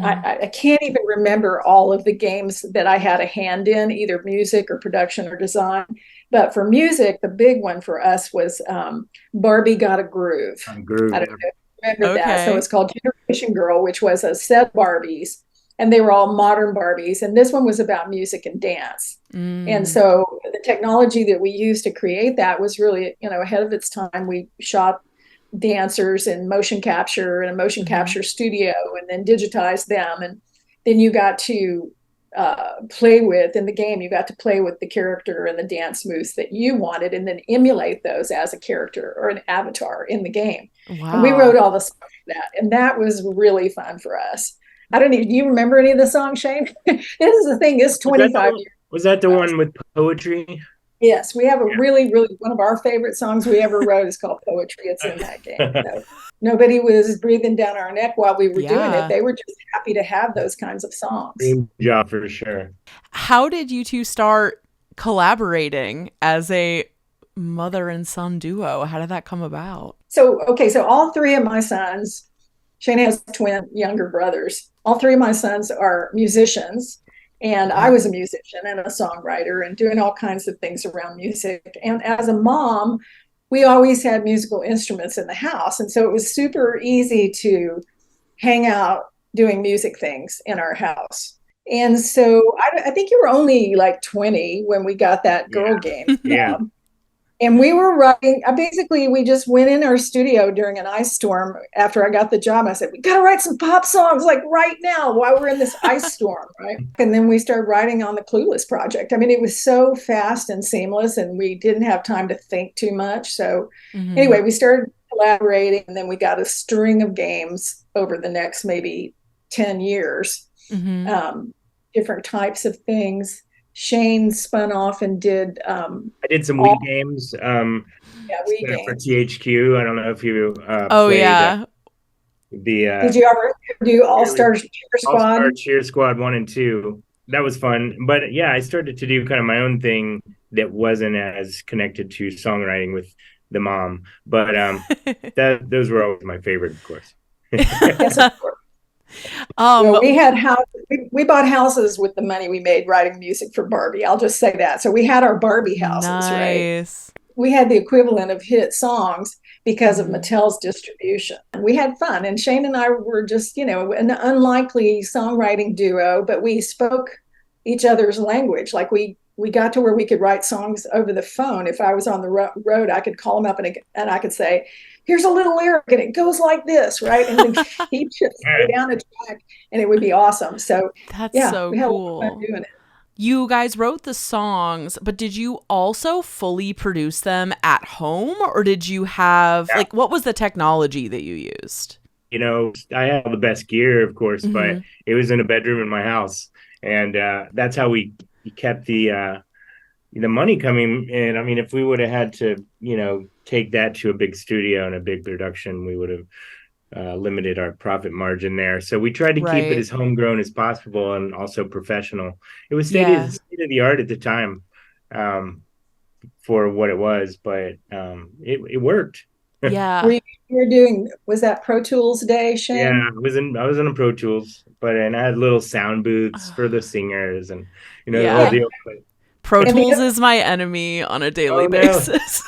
I can't even remember all of the games that I had a hand in, either music or production or design. But for music, the big one for us was Barbie Got a Groove. I don't know if you remember that. So it's called Generation Girl, which was a set of Barbies. And they were all modern Barbies. And this one was about music and dance. And so the technology that we used to create that was really, ahead of its time. We shot dancers in motion capture in a motion capture studio and then digitized them. And then you got to play with, in the game, you got to play with the character and the dance moves that you wanted and then emulate those as a character or an avatar in the game. Wow. And we wrote all the songs for that. And that was really fun for us. Do you remember any of the songs, Shane? This is the thing, it's 25 years. Was that the one with poetry? Yes, we have a really, really, one of our favorite songs we ever wrote is called Poetry. It's in that game. So nobody was breathing down our neck while we were doing it. They were just happy to have those kinds of songs. Dream job for sure. How did you two start collaborating as a mother and son duo? How did that come about? So all three of my sons, Shane has twin younger brothers. All three of my sons are musicians, and I was a musician and a songwriter and doing all kinds of things around music. And as a mom, we always had musical instruments in the house. And so it was super easy to hang out doing music things in our house. And so I think you were only like 20 when we got that girl game. Yeah. And we were writing, we just went in our studio during an ice storm. After I got the job, I said, we got to write some pop songs like right now while we're in this ice storm, right? And then we started writing on the Clueless project. I mean, it was so fast and seamless and we didn't have time to think too much. So anyway, we started collaborating and then we got a string of games over the next maybe 10 years, different types of things. Shane spun off and did. I did some Wii games. Wii games for THQ. I don't know if you. Did you ever do All Star Cheer Squad? All Star Cheer Squad 1 and 2. That was fun. But yeah, I started to do kind of my own thing that wasn't as connected to songwriting with the mom. But those were always my favorite, of course. Yes, of course. We had we bought houses with the money we made writing music for Barbie. I'll just say that. So we had our Barbie houses, right? We had the equivalent of hit songs because of Mattel's distribution. We had fun. And Shane and I were just, an unlikely songwriting duo, but we spoke each other's language. Like we got to where we could write songs over the phone. If I was on the road, I could call him up and I could say, here's a little lyric and it goes like this, right? And then he'd just go down a track and it would be awesome. So that's so cool. Fun doing it. You guys wrote the songs, but did you also fully produce them at home, or did you have what was the technology that you used? I had the best gear, of course, but it was in a bedroom in my house. And that's how we kept the money coming in. I mean, if we would have had to, take that to a big studio and a big production, we would have limited our profit margin there. So we tried to keep it Right. as homegrown as possible and also professional. It was state Yeah. of the art at the time, for what it was, but it worked. Yeah. Were you doing, was that Pro Tools day, Yeah, Shane? I was in a Pro Tools, and I had little sound booths for the singers and the whole Yeah. deal. Pro And Tools is my enemy on a daily Oh no. basis.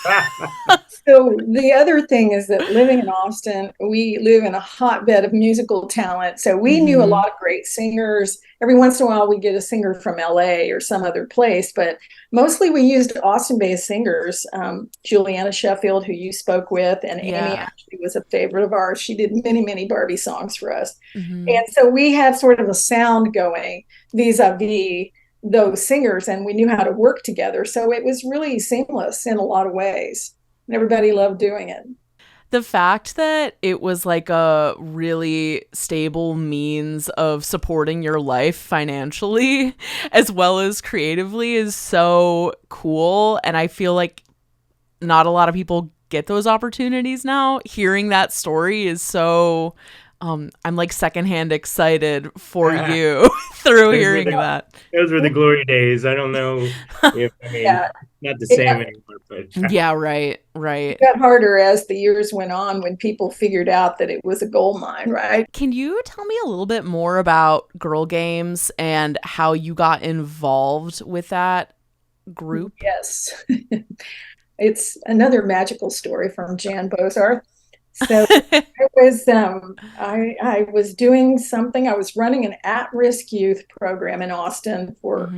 so the other thing is that living in Austin, we live in a hotbed of musical talent. So we knew a lot of great singers. Every once in a while, we get a singer from LA or some other place, but mostly we used Austin-based singers. Juliana Sheffield, who you spoke with, and Amy actually was a favorite of ours. She did many, many Barbie songs for us. And so we had sort of a sound going vis-a-vis those singers, and we knew how to work together. So it was really seamless in a lot of ways. And everybody loved doing it. The fact that it was like a really stable means of supporting your life financially as well as creatively is so cool. And I feel like not a lot of people get those opportunities now. Hearing that story is so I'm like secondhand excited for you through hearing that. Those were the glory days. I don't know if not the same anymore, but yeah, right. It got harder as the years went on when people figured out that it was a gold mine, right? Can you tell me a little bit more about Girl Games and how you got involved with that group? Yes. It's another magical story from Jan Bozarth. So I was doing something. I was running an at-risk youth program in Austin for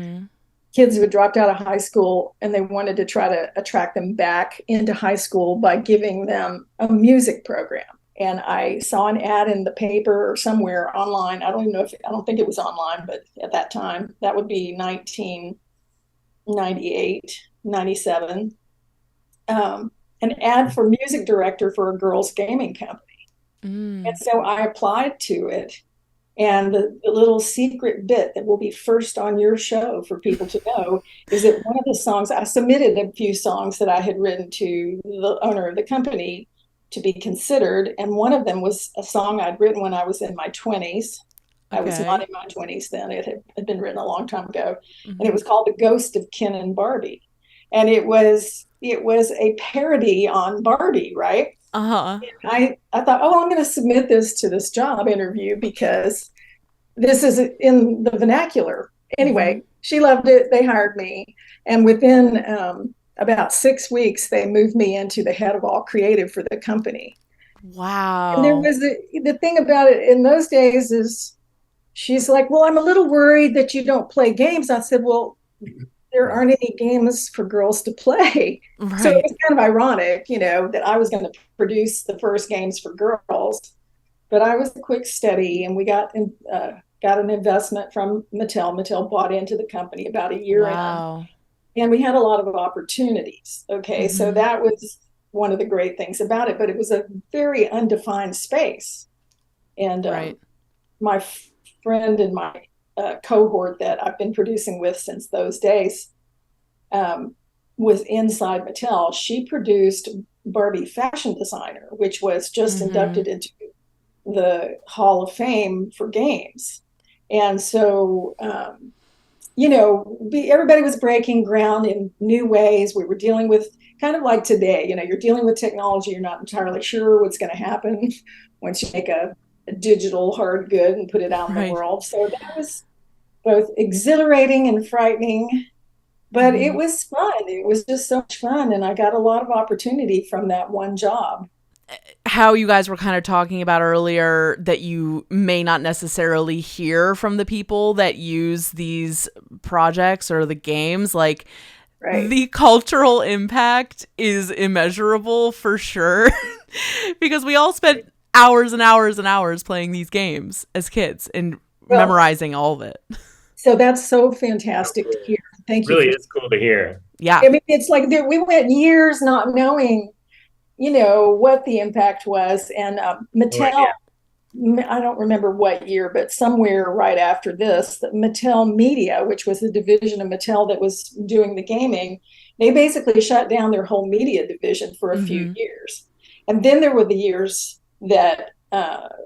kids who had dropped out of high school, and they wanted to try to attract them back into high school by giving them a music program. And I saw an ad in the paper or somewhere online. I don't think it was online, but at that time, that would be 1998, 97. An ad for music director for a girls gaming company. And so I applied to it. And the little secret bit that will be first on your show for people to know is that one of the songs, I submitted a few songs that I had written to the owner of the company to be considered. And one of them was a song I'd written when I was in my 20s. I was not in my 20s then. It had been written a long time ago. And it was called The Ghost of Ken and Barbie. And it was a parody on Barbie, right? I thought, I'm going to submit this to this job interview because this is in the vernacular. Anyway, she loved it. They hired me. And within about 6 weeks, they moved me into the head of all creative for the company. Wow. And there was the thing about it in those days is she's like, well, I'm a little worried that you don't play games. I said, well, there aren't any games for girls to play. Right. So it was kind of ironic, that I was going to produce the first games for girls, but I was a quick study, and we got an investment from Mattel. Mattel bought into the company about a year in, and we had a lot of opportunities. Okay. So that was one of the great things about it, but it was a very undefined space. And my friend and my cohort that I've been producing with since those days was inside Mattel. She produced Barbie Fashion Designer, which was just inducted into the Hall of Fame for games. And so, everybody was breaking ground in new ways. We were dealing with kind of like today, you're dealing with technology. You're not entirely sure what's going to happen once you make a digital hard good and put it out in the world. So that was both exhilarating and frightening, but it was fun. It was just so much fun. And I got a lot of opportunity from that one job. How you guys were kind of talking about earlier that you may not necessarily hear from the people that use these projects or the games, like the cultural impact is immeasurable for sure because we all spent hours and hours and hours playing these games as kids and memorizing all of it. So that's so fantastic to hear. Thank you. Really is cool to hear. Yeah. I mean, it's like we went years not knowing, what the impact was. And Mattel I don't remember what year, but somewhere right after this, the Mattel Media, which was the division of Mattel that was doing the gaming, they basically shut down their whole media division for a few years. And then there were the years that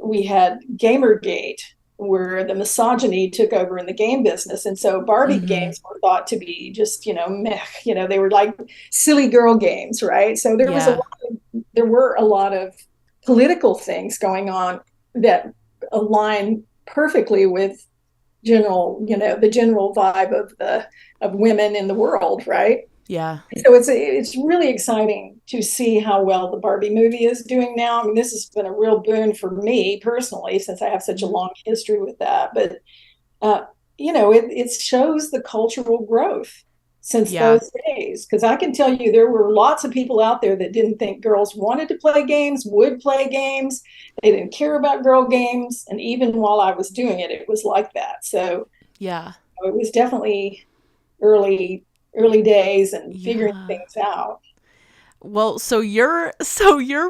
we had Gamergate, where the misogyny took over in the game business. And so Barbie games were thought to be just, meh, they were like silly girl games, right? So there were a lot of political things going on that align perfectly with the general vibe of women in the world, right? Yeah. So it's really exciting to see how well the Barbie movie is doing now. I mean, this has been a real boon for me personally, since I have such a long history with that. But it shows the cultural growth since those days. Because I can tell you, there were lots of people out there that didn't think girls wanted to play games, would play games. They didn't care about girl games. And even while I was doing it, it was like that. So yeah, it was definitely early days and figuring things out. Well, so you're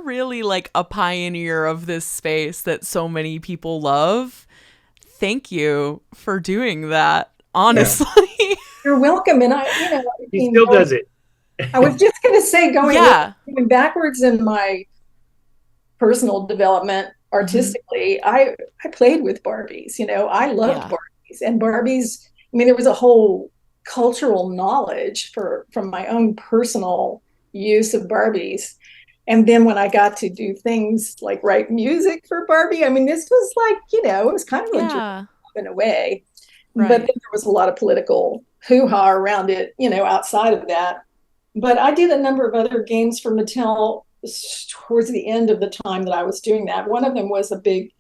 really like a pioneer of this space that so many people love. Thank you for doing that. Honestly, you're welcome. And he still does it. I was just going to say, going backwards in my personal development artistically, I played with Barbies. I loved Barbies, and Barbies. I mean, there was a whole cultural knowledge from my own personal use of Barbies. And then when I got to do things like write music for Barbie, I mean, this was like, it was kind of a job in a way. Right. But then there was a lot of political hoo-ha around it, outside of that. But I did a number of other games for Mattel towards the end of the time that I was doing that. One of them was a big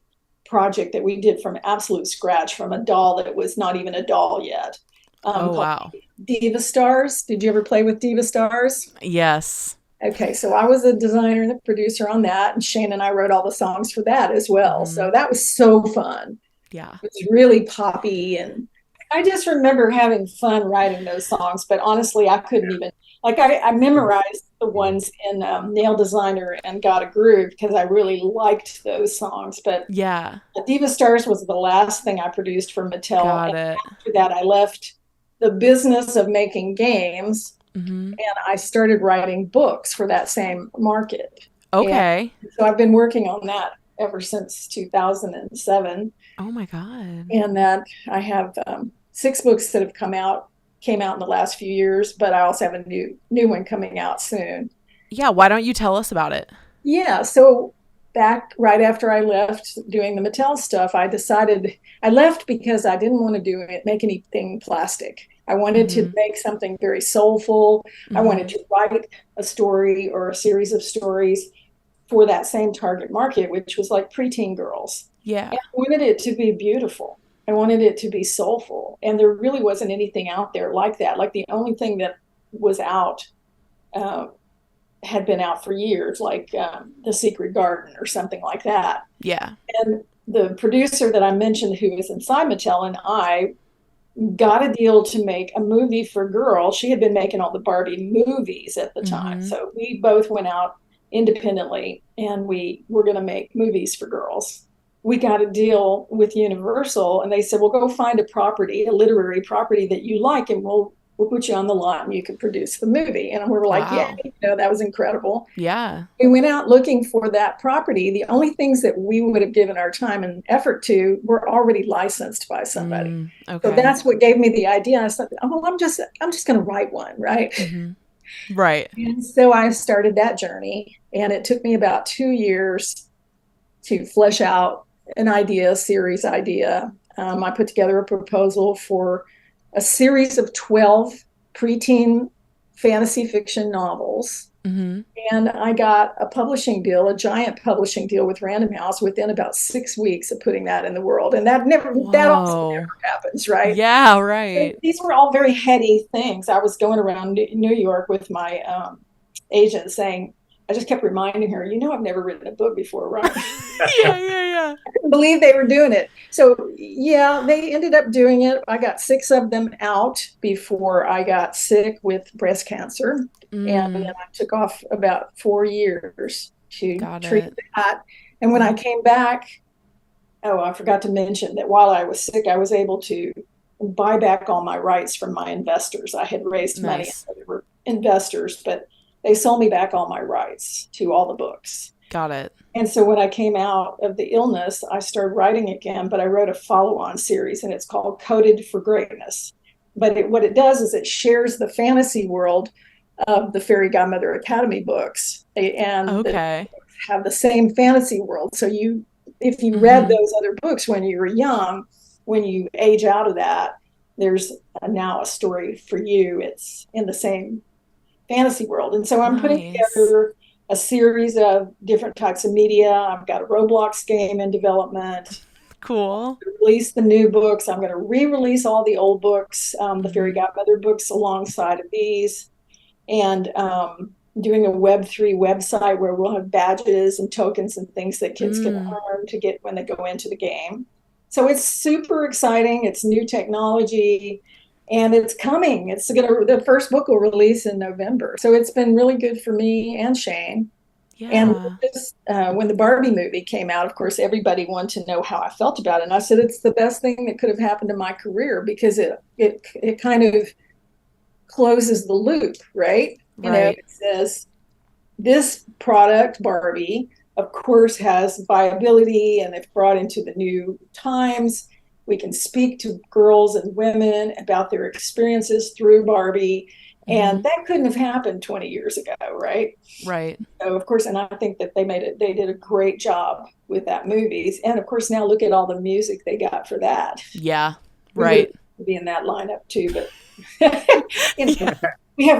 project that we did from absolute scratch, from a doll that was not even a doll yet. Wow. Diva Stars. Did you ever play with Diva Stars? Yes. Okay, so I was a designer and a producer on that, and Shane and I wrote all the songs for that as well. So that was so fun. Yeah. It was really poppy, and I just remember having fun writing those songs, but honestly, I couldn't even, I memorized the ones in Nail Designer and Got a Groove because I really liked those songs. But Diva Stars was the last thing I produced for Mattel. After that, I left the business of making games, and I started writing books for that same market. Okay. And so I've been working on that ever since 2007. Oh my God. And that I have 6 books that have came out in the last few years, but I also have a new one coming out soon. Yeah, why don't you tell us about it? Yeah, so back right after I left doing the Mattel stuff, I decided I left because I didn't want to make anything plastic. I wanted to make something very soulful. I wanted to write a story or a series of stories for that same target market, which was like preteen girls. Yeah. And I wanted it to be beautiful. I wanted it to be soulful. And there really wasn't anything out there like that. Like the only thing that was out had been out for years, like The Secret Garden or something like that. Yeah. And the producer that I mentioned who was inside Mattel and I got a deal to make a movie for girls. She had been making all the Barbie movies at the time. So we both went out independently and we were going to make movies for girls. We got a deal with Universal and they said, well, go find a literary property that you like, and we'll put you on the lot and you can produce the movie. And we were like, that was incredible. Yeah. We went out looking for that property. The only things that we would have given our time and effort to were already licensed by somebody. Okay. So that's what gave me the idea. I thought, oh, well, I'm just going to write one, right? Right. And so I started that journey, and it took me about 2 years to flesh out a series idea. I put together a proposal for a series of 12 preteen fantasy fiction novels. And I got a publishing deal, a giant publishing deal with Random House within about 6 weeks of putting that in the world. And that also never happens, right? Yeah, right. So these were all very heady things. I was going around New York with my agent saying, I just kept reminding her, I've never written a book before, right? Yeah. I couldn't believe they were doing it. So, they ended up doing it. I got 6 of them out before I got sick with breast cancer. And then I took off about 4 years to treat that. And when I came back, Oh, I forgot to mention that while I was sick, I was able to buy back all my rights from my investors. I had raised money, Nice. and they were investors, but they sold me back all my rights to all the books. Got it. And so when I came out of the illness, I started writing again, but I wrote a follow-on series, and it's called Coded for Greatness. But what it does is it shares the fantasy world of the Fairy Godmother Academy books, and Okay. have the same fantasy world. So if you read those other books when you were young, when you age out of that, there's now a story for you. It's in the same fantasy world. And so I'm putting together a series of different types of media. I've got a Roblox game in development. Cool. Release the new books. I'm going to re-release all the old books, the Fairy Godmother books alongside of these. And doing a Web3 website where we'll have badges and tokens and things that kids can earn to get when they go into the game. So it's super exciting. It's new technology, and it's coming. The first book will release in November. So it's been really good for me and Shane. Yeah. And when the Barbie movie came out, of course, everybody wanted to know how I felt about it. And I said, it's the best thing that could have happened to my career, because it kind of closes the loop, right? You know, it says this product, Barbie, of course, has viability, and if brought into the new times, we can speak to girls and women about their experiences through Barbie. And that couldn't have happened 20 years ago, right? Right. So, of course, and I think that they did a great job with that movie. And of course, now look at all the music they got for that. Yeah. Right. We would be in that lineup too, but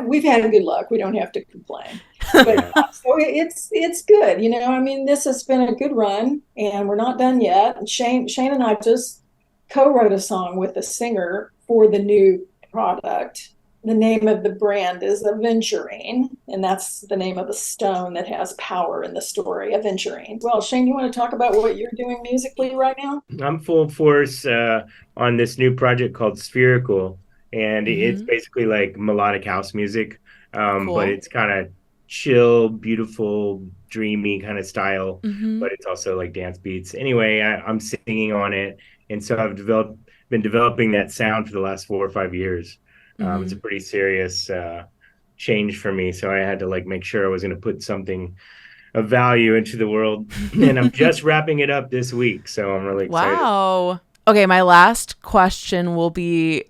we've had good luck. We don't have to complain. But so it's good. You know, I mean, this has been a good run, and we're not done yet. And Shane and I just co-wrote a song with a singer for the new product. The name of the brand is Aventurine, and that's the name of the stone that has power in the story, Aventurine. Well, Shane, you want to talk about what you're doing musically right now? I'm full force on this new project called Spherical, and it's basically like melodic house music, but it's kind of chill, beautiful, dreamy kind of style, but it's also like dance beats. Anyway, I'm singing on it, and so I've been developing that sound for the last 4 or 5 years. It's a pretty serious change for me, so I had to like make sure I was going to put something of value into the world, and I'm just wrapping it up this week, so I'm really excited. Wow. Okay, my last question will be,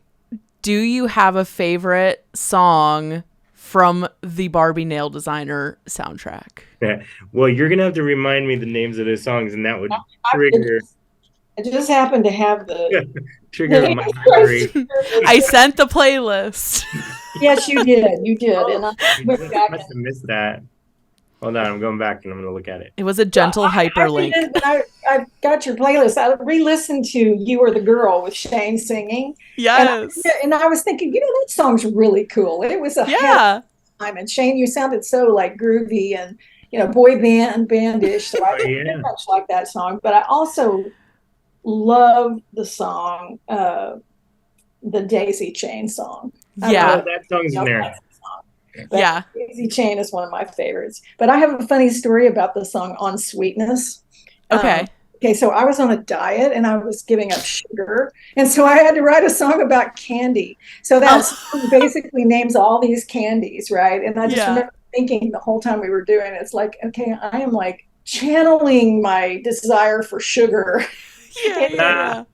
do you have a favorite song from the Barbie Nail Designer soundtrack? Yeah. Well, you're going to have to remind me the names of the songs, and that would trigger... I just happened to have the trigger my memory. I sent the playlist. Yes, you did. And I must have missed that. Hold on, I'm going back and I'm going to look at it. It was a gentle hyperlink. I got your playlist. I re-listened to "You Are the Girl" with Shane singing. Yes. And I was thinking, that song's really cool. It was a time. And Shane, you sounded so like groovy and boy bandish. So I didn't much like that song, but I also love the song, the Daisy Chain song. That song's in there. But Daisy Chain is one of my favorites. But I have a funny story about the song "On Sweetness." Okay. So I was on a diet and I was giving up sugar, and so I had to write a song about candy. So that song basically names all these candies, right? And I just remember thinking the whole time we were doing it, it's like, okay, I am like channeling my desire for sugar. Yeah.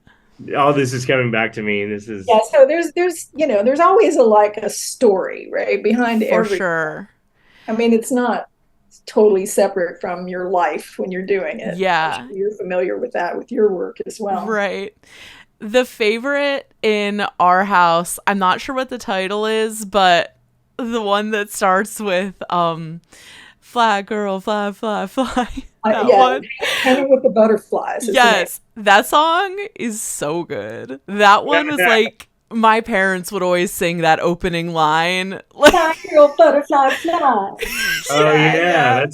All this is coming back to me. This is so there's always a story, right, behind every. For sure. I mean, it's not totally separate from your life when you're doing it. Yeah. You're familiar with that with your work as well. Right. The favorite in our house, I'm not sure what the title is, but the one that starts with "Fly Girl, Fly, Fly, Fly." That one. Hanging with the Butterflies. Yes. That song is so good. That one was like, my parents would always sing that opening line. Fly Girl, Butterfly, Fly. Oh, yeah.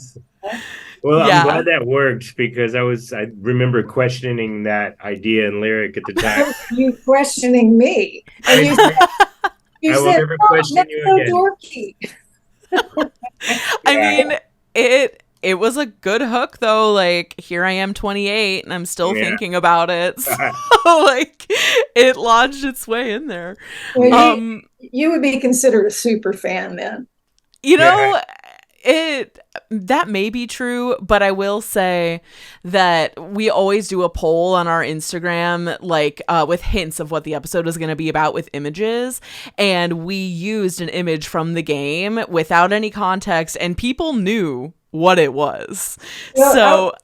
Well, I'm glad that worked, because I remember questioning that idea and lyric at the time. You questioning me. And you said, will never question you again. Dorky. I mean, it was a good hook though. Like, here I am 28 and I'm still thinking about it. So like it lodged its way in there. Well, you would be considered a super fan then. You know, that may be true, but I will say that we always do a poll on our Instagram, like with hints of what the episode is going to be about with images. And we used an image from the game without any context, and people knew what it was. Well,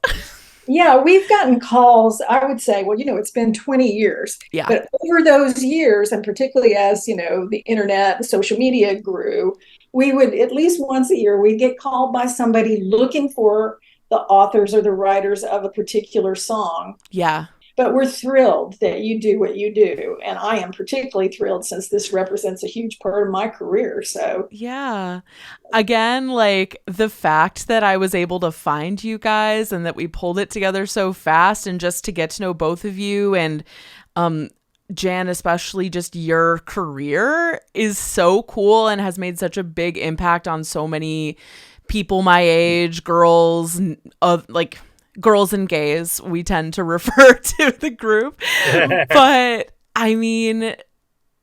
yeah, we've gotten calls, I would say, well, it's been 20 years. Yeah. But over those years, and particularly as, the internet and social media grew, we would, at least once a year, we'd get called by somebody looking for the authors or the writers of a particular song. Yeah. But we're thrilled that you do what you do. And I am particularly thrilled since this represents a huge part of my career. So, yeah. Again, like the fact that I was able to find you guys and that we pulled it together so fast, and just to get to know both of you, and Jan, especially just your career is so cool and has made such a big impact on so many people my age, girls, like girls and gays, we tend to refer to the group. But I mean,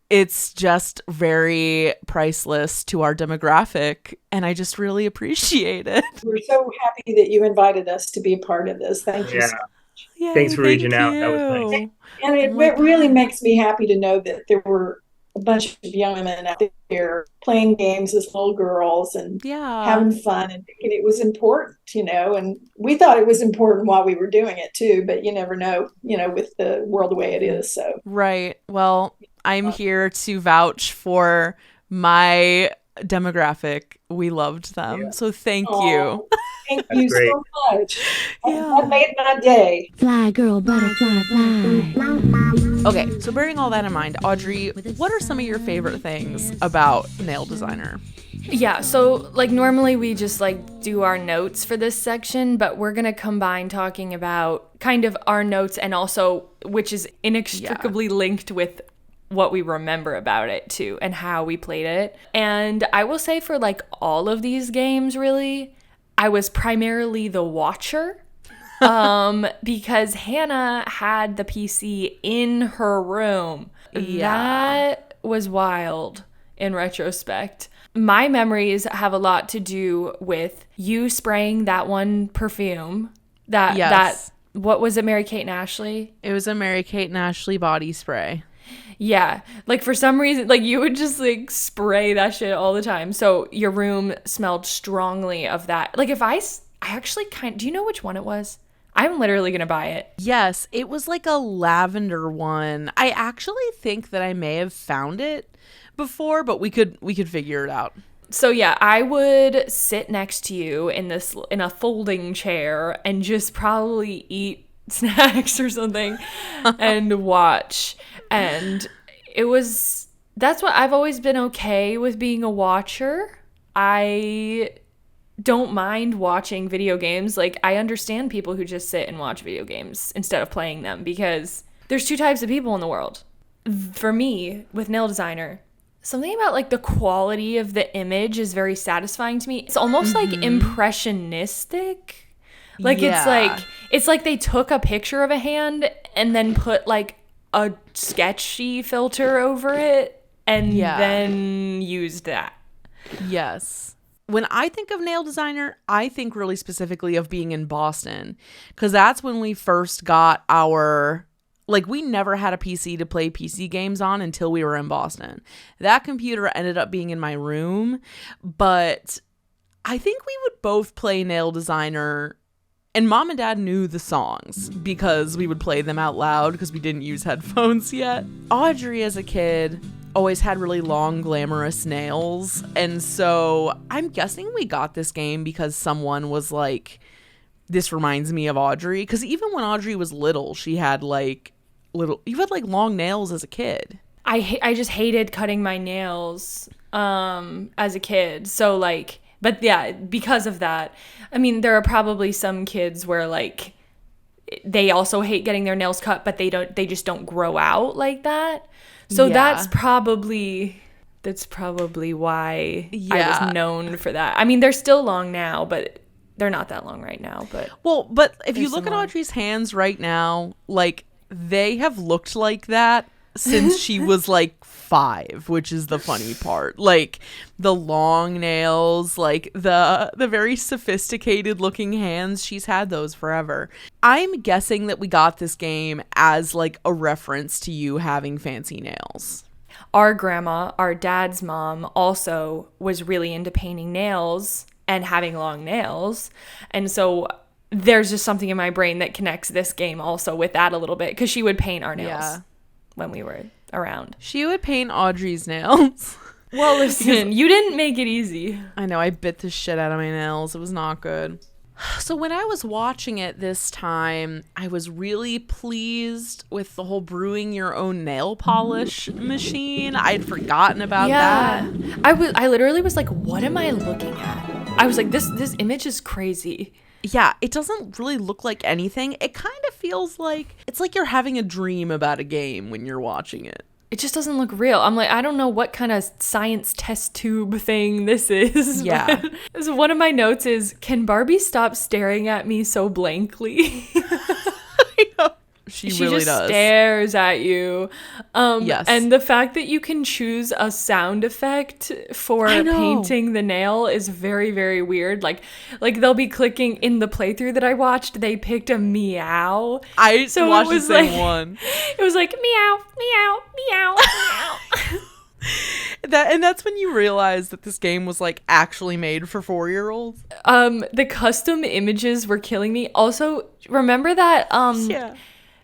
it's just very priceless to our demographic, and I just really appreciate it. We're so happy that you invited us to be a part of this. Thank you so much. Yay, thanks for reaching out. That was nice. And it really makes me happy to know that there were a bunch of young women out there playing games as little girls and having fun, and it was important, and we thought it was important while we were doing it too, but you never know, with the world the way it is. So right. Well, I'm here to vouch for my demographic. We loved them. So thank you. Thank you so much. That made my day. Fly, girl, butterfly, fly. Okay, so bearing all that in mind, Audrey, what are some of your favorite things about Nail Designer? Yeah, so like normally we just like do our notes for this section, but we're going to combine talking about kind of our notes and also, which is inextricably linked with what we remember about it too and how we played it. And I will say for like all of these games, really, I was primarily the watcher. Because Hannah had the PC in her room. That was wild in retrospect. My memories have a lot to do with you spraying that one perfume. That what was it, Mary-Kate and Ashley? It was a Mary-Kate and Ashley body spray. Yeah, like for some reason, like you would just like spray that shit all the time. So your room smelled strongly of that. Like I actually do you know which one it was? I'm literally going to buy it. Yes, it was like a lavender one. I actually think that I may have found it before, but we could figure it out. So yeah, I would sit next to you in a folding chair and just probably eat snacks or something and watch. And that's what I've always been okay with, being a watcher. I don't mind watching video games. Like, I understand people who just sit and watch video games instead of playing them, because there's two types of people in the world. For me, with Nail Designer, something about like the quality of the image is very satisfying to me. It's almost like impressionistic. Like it's like they took a picture of a hand and then put like a sketchy filter over it and then used that. Yes. When I think of Nail Designer, I think really specifically of being in Boston, because that's when we first got we never had a PC to play PC games on until we were in Boston. That computer ended up being in my room, but I think we would both play Nail Designer, and Mom and Dad knew the songs because we would play them out loud because we didn't use headphones yet. Audrey, as a kid, always had really long, glamorous nails. And so I'm guessing we got this game because someone was like, this reminds me of Audrey. Because even when Audrey was little, she had you had like long nails as a kid. I just hated cutting my nails as a kid. So like, but yeah, because of that, I mean, there are probably some kids where like they also hate getting their nails cut, but they just don't grow out like that. So that's probably why I was known for that. I mean, they're still long now, but They're not that long right now, but but if you there's look some at long. Audrey's hands right now, like they have looked like that since she was like 5, which is the funny part. Like the long nails, like the very sophisticated looking hands, she's had those forever. I'm guessing that we got this game as like a reference to you having fancy nails. Our grandma, our dad's mom, also was really into painting nails and having long nails. And so there's just something in my brain that connects this game also with that a little bit, because she would paint our nails when we were around. She would paint Audrey's nails. Well, listen, you didn't make it easy. I know, I bit the shit out of my nails. It was not good. So when I was watching it this time, I was really pleased with the whole brewing your own nail polish machine. I had forgotten about that. I literally was like, what am I looking at? I was like, this image is crazy. Yeah, it doesn't really look like anything. It kind of feels like it's like you're having a dream about a game when you're watching it. It just doesn't look real. I'm like, I don't know what kind of science test tube thing this is. Yeah. So one of my notes is, can Barbie stop staring at me so blankly? She really just does. Stares at you. Yes. And the fact that you can choose a sound effect for painting the nail is very, very weird. Like they'll be clicking in the playthrough that I watched. They picked a meow. I watched the same one. It was like meow, meow, meow, meow. That's when you realize that this game was like actually made for 4-year-olds. The custom images were killing me. Also, remember that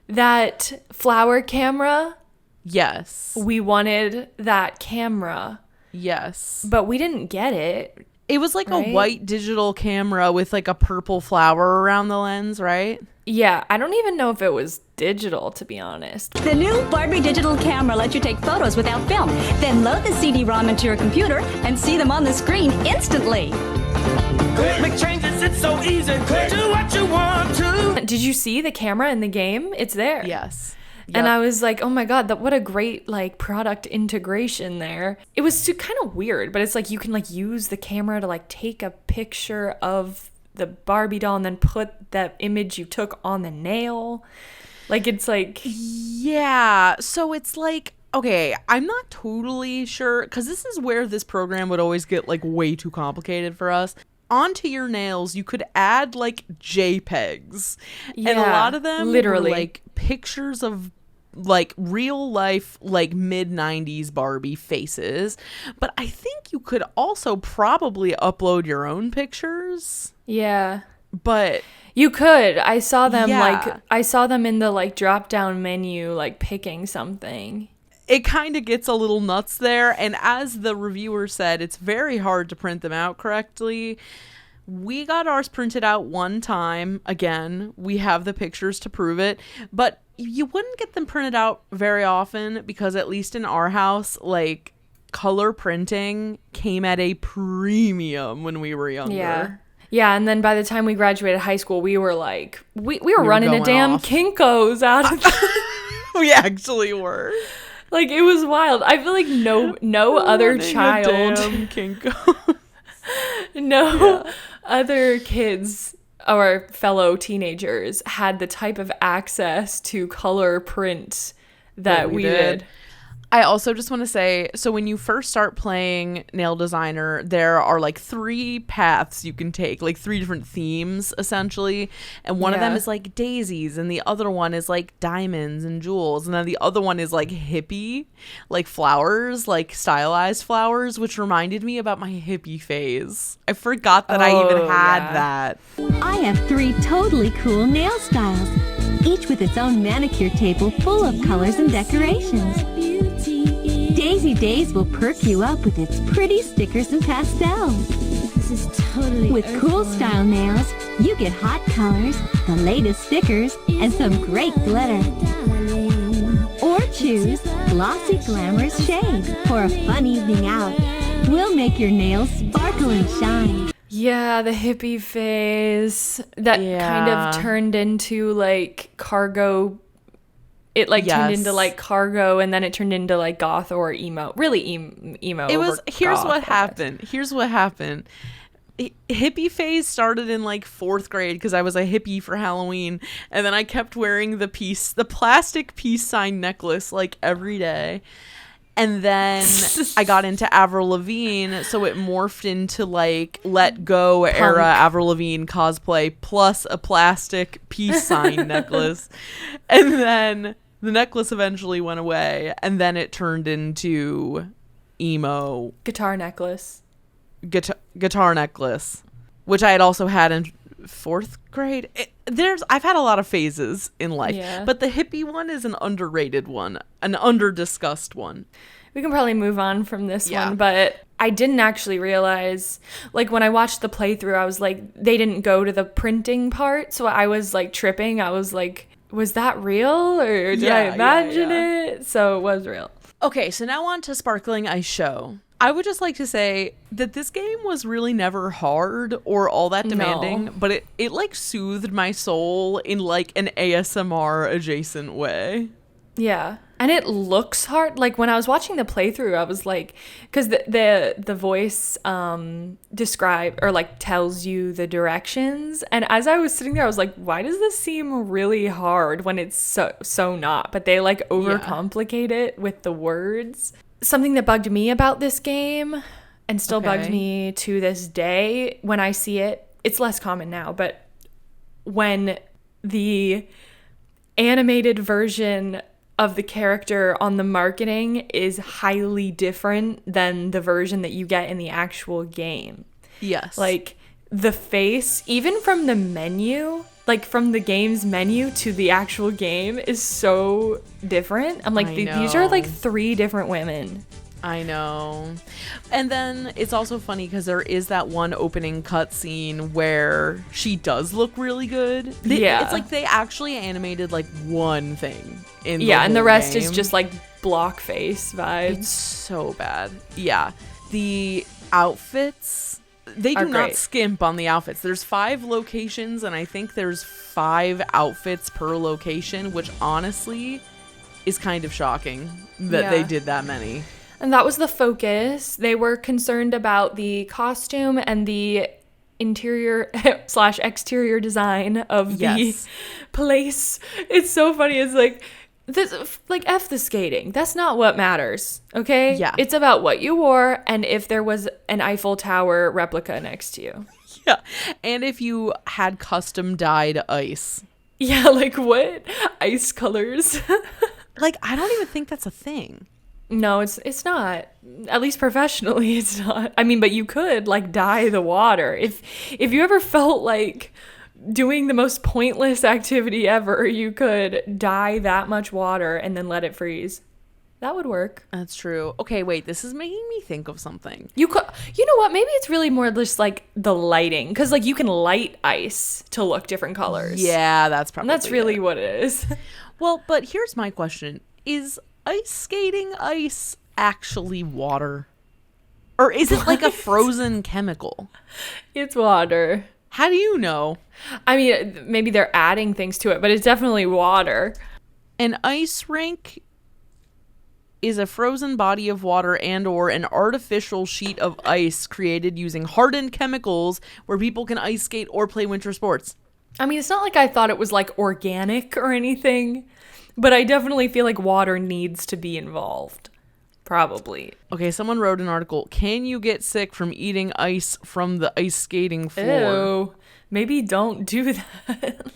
that flower camera? Yes. We wanted that camera. Yes. But we didn't get it. It was like a white digital camera with like a purple flower around the lens, right? Yeah, I don't even know if it was digital, to be honest. The new Barbie digital camera lets you take photos without film, then load the CD-ROM into your computer and see them on the screen instantly. Make changes, it's so easy. Do what you want to. Did you see the camera in the game? It's there. Yes. Yep. And I was like, oh my God, what a great like product integration there. It was kind of weird, but it's like you can like use the camera to like take a picture of the Barbie doll and then put that image you took on the nail. Like it's like... Yeah. So it's like, okay, I'm not totally sure, because this is where this program would always get like way too complicated for us. Onto your nails, you could add like JPEGs. Yeah, and a lot of them literally were like pictures of like real life, like mid-90s Barbie faces. But I think you could also probably upload your own pictures. Yeah. But you could. I saw them I saw them in the like drop down menu, like picking something. It kind of gets a little nuts there. And as the reviewer said, it's very hard to print them out correctly. We got ours printed out one time. Again, we have the pictures to prove it. But you wouldn't get them printed out very often because, at least in our house, like color printing came at a premium when we were younger. Yeah. Yeah, and then by the time we graduated high school, we were like, we were running a damn Kinko's out of We actually were. Like, it was wild. I feel like no other child, other kids or fellow teenagers had the type of access to color print that we did. I also just want to say, so when you first start playing Nail Designer, there are like 3 paths you can take, like 3 different themes essentially. And one of them is like daisies, and the other one is like diamonds and jewels. And then the other one is like hippie, like flowers, like stylized flowers, which reminded me about my hippie phase. I forgot that I even had that. I have 3 totally cool nail styles, each with its own manicure table full of colors and decorations. Daisy Days will perk you up with its pretty stickers and pastels. This is totally with cool style nails, you get hot colors, the latest stickers, and some great glitter. Or choose glossy glamorous shade for a fun evening out. We'll make your nails sparkle and shine. Yeah, the hippie phase that kind of turned into like cargo. It like turned into like cargo, and then it turned into like goth or emo. Really emo. It was. Here's what happened. hippie phase started in like 4th grade because I was a hippie for Halloween, and then I kept wearing the plastic peace sign necklace like every day. And then I got into Avril Lavigne, so it morphed into like Let Go era Avril Lavigne cosplay plus a plastic peace sign necklace. And then the necklace eventually went away, and then it turned into emo Guitar necklace, which I had also had in 4th grade. I've had a lot of phases in life, but the hippie one is an underrated one, an under-discussed one. We can probably move on from this one, but I didn't actually realize, like, when I watched the playthrough, I was like, they didn't go to the printing part, so I was like tripping. I was like, was that real, or did I imagine it? So it was real. Okay, so now on to Sparkling Ice Show. I would just like to say that this game was really never hard or all that demanding, but it like soothed my soul in like an ASMR adjacent way. Yeah. And it looks hard. Like when I was watching the playthrough, I was like, because the voice describe or like tells you the directions. And as I was sitting there, I was like, why does this seem really hard when it's so not? But they like overcomplicate it with the words. Something that bugged me about this game and still bugs me to this day when I see it, it's less common now, but when the animated version of the character on the marketing is highly different than the version that you get in the actual game. Yes. Like the face, even from the menu, like from the game's menu to the actual game is so different. I'm like, these are like 3 different women. I know. And then it's also funny because there is that one opening cutscene where she does look really good. It's like they actually animated like one thing in the and the rest game. is just like block face vibes. It's so bad. Yeah. The outfits, they do not skimp on the outfits. There's 5 locations, and I think there's 5 outfits per location, which honestly is kind of shocking that they did that many. And that was the focus. They were concerned about the costume and the interior / exterior design of the place. It's so funny. It's like, this, like, F the skating. That's not what matters, okay? Yeah. It's about what you wore and if there was an Eiffel Tower replica next to you. Yeah. And if you had custom dyed ice. Yeah, like what? Ice colors. Like, I don't even think that's a thing. No, it's not. At least professionally, it's not. I mean, but you could like dye the water. If you ever felt like doing the most pointless activity ever, you could dye that much water and then let it freeze. That would work. That's true. Okay, wait, this is making me think of something. You know what? Maybe it's really more just like the lighting, because like you can light ice to look different colors. Yeah, that's probably. And that's really what it is. Well, but here's my question: is ice skating ice actually water? Or is it like a frozen chemical? It's water. How do you know? I mean, maybe they're adding things to it, but it's definitely water. An ice rink is a frozen body of water and or an artificial sheet of ice created using hardened chemicals where people can ice skate or play winter sports. I mean, it's not like I thought it was like organic or anything, but I definitely feel like water needs to be involved. Probably. Okay, someone wrote an article. Can you get sick from eating ice from the ice skating floor? Ew. Maybe don't do that.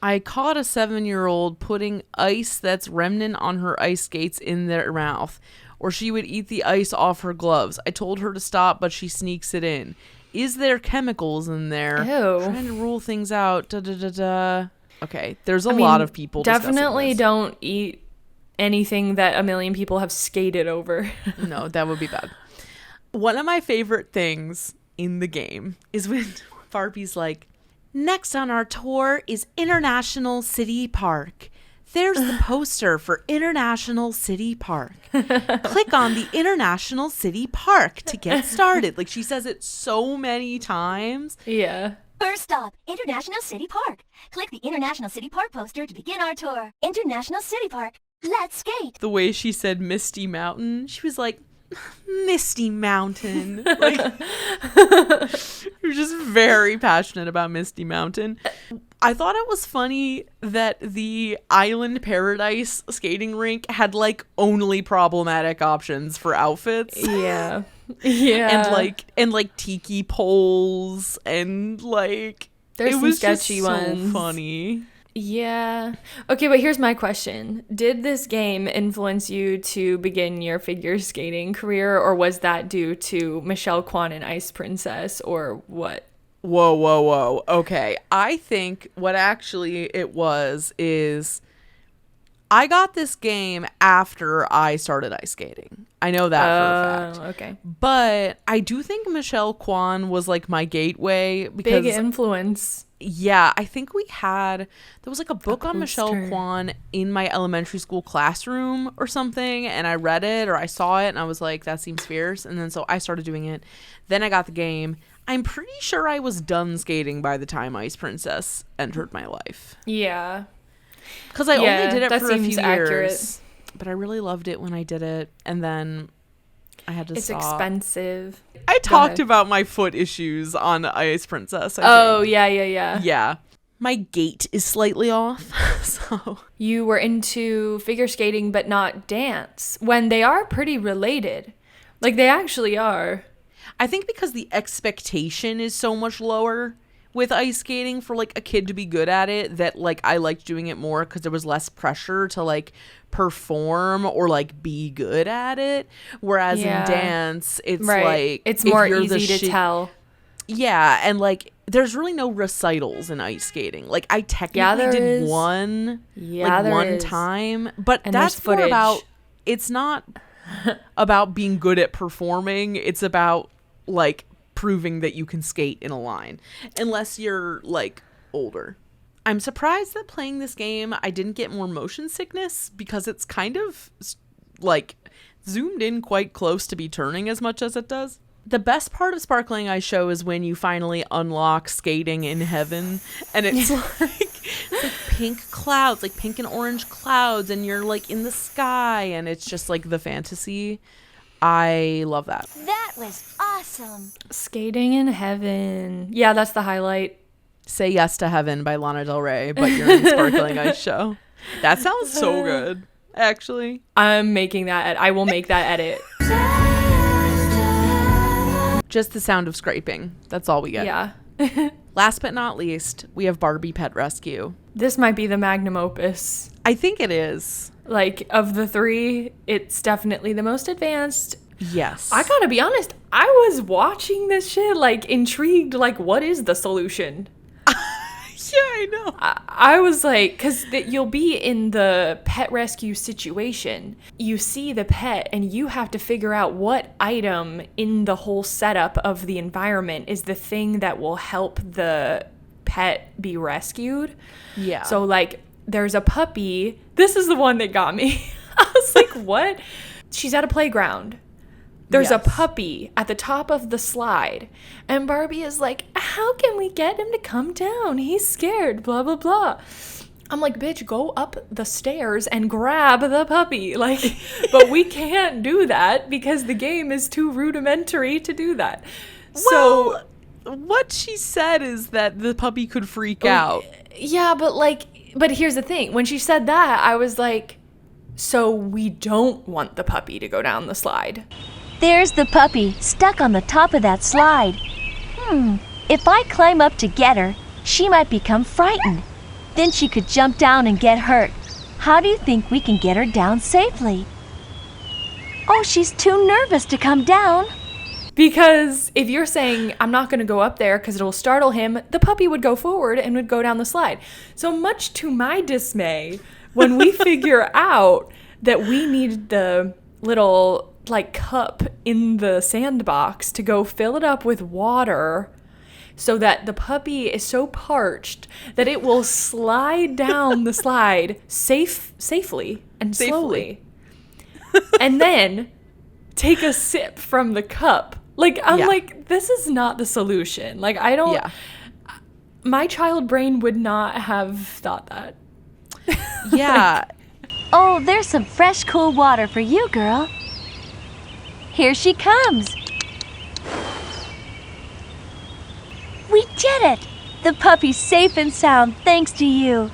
I caught a 7-year-old putting ice that's remnant on her ice skates in their mouth, or she would eat the ice off her gloves. I told her to stop, but she sneaks it in. Is there chemicals in there? Ew. Trying to rule things out. Okay, there's a lot of people definitely this. Don't eat anything that a million people have skated over. No, that would be bad. One of my favorite things in the game is when Barbie's like, next on our tour is International City Park. There's the poster for International City Park. Click on the International City Park to get started. Like, she says it so many times. Yeah. First stop, International City Park. Click the International City Park poster to begin our tour. International City Park. Let's skate. The way she said Misty Mountain, she was like, Misty Mountain. Like, you're just very passionate about Misty Mountain. I thought it was funny that the Island Paradise skating rink had like only problematic options for outfits. Yeah. Yeah. And like tiki poles and like there's it some was sketchy just so ones. funny. Yeah. Okay, but here's my question. Did this game influence you to begin your figure skating career, or was that due to Michelle Kwan and Ice Princess, or what? Whoa. Okay. I think what actually it was is I got this game after I started ice skating. I know that for a fact. Okay. But I do think Michelle Kwan was like my gateway because big influence. Yeah, I think there was like a book on Michelle Kwan in my elementary school classroom or something, and I read it or I saw it and I was like, that seems fierce. And then so I started doing it. Then I got the game. I'm pretty sure I was done skating by the time Ice Princess entered my life. Yeah. Because I only did it for a few accurate. years. But I really loved it when I did it. And then I had to stop. It's expensive. I talked about my foot issues on Ice Princess. I think. Yeah. Yeah. My gait is slightly off. So you were into figure skating but not dance, when they are pretty related. Like they actually are. I think because the expectation is so much lower with ice skating for like a kid to be good at it, that like I liked doing it more because there was less pressure to like perform or like be good at it. Whereas in dance, it's like it's more easy to tell. Yeah, and like there's really no recitals in ice skating. Like I technically did one time, but and that's more about, it's not about being good at performing. It's about like proving that you can skate in a line, unless you're like older. I'm surprised that playing this game I didn't get more motion sickness, because it's kind of like zoomed in quite close to be turning as much as it does. The best part of Sparkling Ice Show is when you finally unlock skating in heaven, and it's like pink clouds, like pink and orange clouds, and you're like in the sky, and it's just like the fantasy. I love that. That was awesome. Skating in heaven. Yeah, that's the highlight. Say Yes to Heaven by Lana Del Rey, but you're in Sparkling Ice Show. That sounds so good, actually. I'm making that. I will make that edit. Just the sound of scraping. That's all we get. Yeah. Last but not least, we have Barbie Pet Rescue. This might be the magnum opus. I think it is. Like, of the three, it's definitely the most advanced. Yes. I gotta be honest, I was watching this shit, like, intrigued, like, what is the solution? Yeah, I know. I was like, because you'll be in the pet rescue situation. You see the pet, and you have to figure out what item in the whole setup of the environment is the thing that will help the pet be rescued. Yeah. So, like, there's a puppy. This is the one that got me. I was like, what? She's at a playground. There's a puppy at the top of the slide. And Barbie is like, how can we get him to come down? He's scared, blah, blah, blah. I'm like, bitch, go up the stairs and grab the puppy. Like, but we can't do that because the game is too rudimentary to do that. Well, so what she said is that the puppy could freak out. Yeah, but here's the thing. When she said that, I was like, so we don't want the puppy to go down the slide. There's the puppy, stuck on the top of that slide. If I climb up to get her, she might become frightened. Then she could jump down and get hurt. How do you think we can get her down safely? Oh, she's too nervous to come down. Because if you're saying, I'm not going to go up there because it'll startle him, the puppy would go forward and would go down the slide. So much to my dismay, when we figure out that we need the little like cup in the sandbox to go fill it up with water so that the puppy is so parched that it will slide down the slide safely and slowly. And then take a sip from the cup. Like, I'm like, this is not the solution. Like, I don't, my child brain would not have thought that. Yeah. Oh, there's some fresh, cool water for you, girl. Here she comes. We did it! The puppy's safe and sound thanks to you.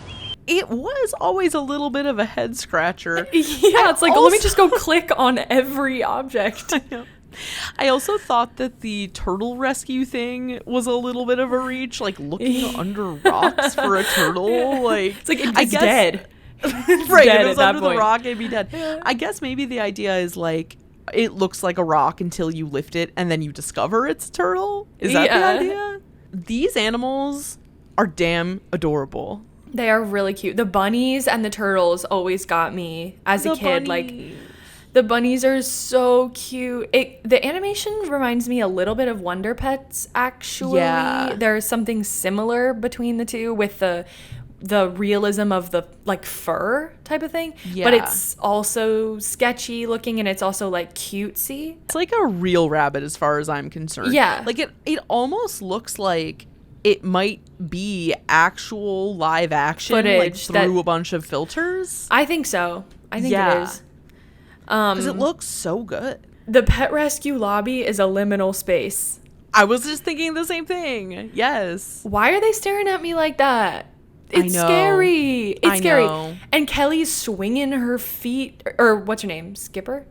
It was always a little bit of a head scratcher. Yeah, it's like, let me just go click on every object. I also thought that the turtle rescue thing was a little bit of a reach, like looking under rocks for a turtle. Like, it's like it's dead. Right, dead if it was at under that the point. rock, it'd be dead. I guess maybe the idea is like it looks like a rock until you lift it and then you discover it's a turtle. Is that the idea? These animals are damn adorable. They are really cute. The bunnies and the turtles always got me as a kid. Like, the bunnies are so cute. The animation reminds me a little bit of Wonder Pets, actually. Yeah. There's something similar between the two with the realism of the, like, fur type of thing. Yeah. But it's also sketchy looking, and it's also, like, cutesy. It's like a real rabbit as far as I'm concerned. Yeah. Like, it almost looks like it might be actual live action footage, like through a bunch of filters. I think so. I think it is. Because it looks so good. The pet rescue lobby is a liminal space. I was just thinking the same thing. Yes. Why are they staring at me like that? It's know. scary. It's I scary. know. And Kelly's swinging her feet, or what's her name? Skipper?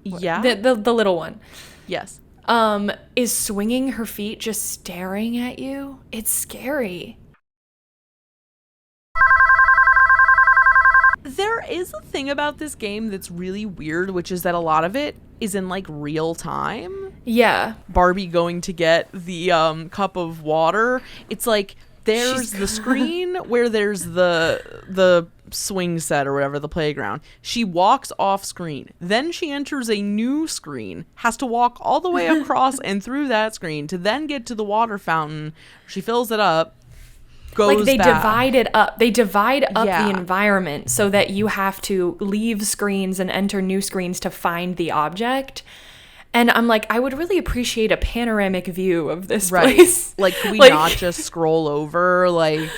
Yeah. The little one. Yes. Is swinging her feet, just staring at you. It's scary. There is a thing about this game that's really weird, which is that a lot of it is in like real time. Yeah. Barbie going to get the cup of water. It's like there's the screen where there's the swing set or whatever, the playground. She walks off screen. Then she enters a new screen, has to walk all the way across and through that screen to then get to the water fountain. She fills it up. Goes Like they back. divide it up. They divide up Yeah. the environment so that you have to leave screens and enter new screens to find the object. And I'm like, I would really appreciate a panoramic view of this place. Like, could we Like- not just scroll over? Like,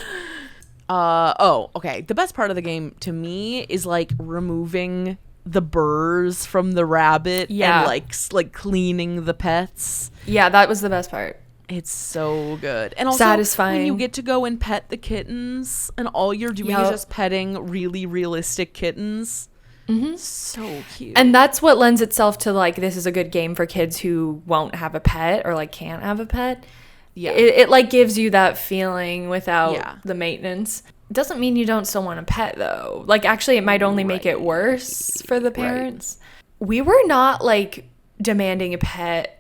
okay. The best part of the game to me is like removing the burrs from the rabbit Yeah. and like cleaning the pets. Yeah, that was the best part. It's so good. And also Satisfying. when you get to go and pet the kittens and all you're doing is just petting really realistic kittens. Mm-hmm. So cute. And that's what lends itself to like, this is a good game for kids who won't have a pet or like can't have a pet. Yeah. It like gives you that feeling without Yeah. the maintenance. Doesn't mean you don't still want a pet though. Like actually it might only make it worse for the parents. We were not like demanding a pet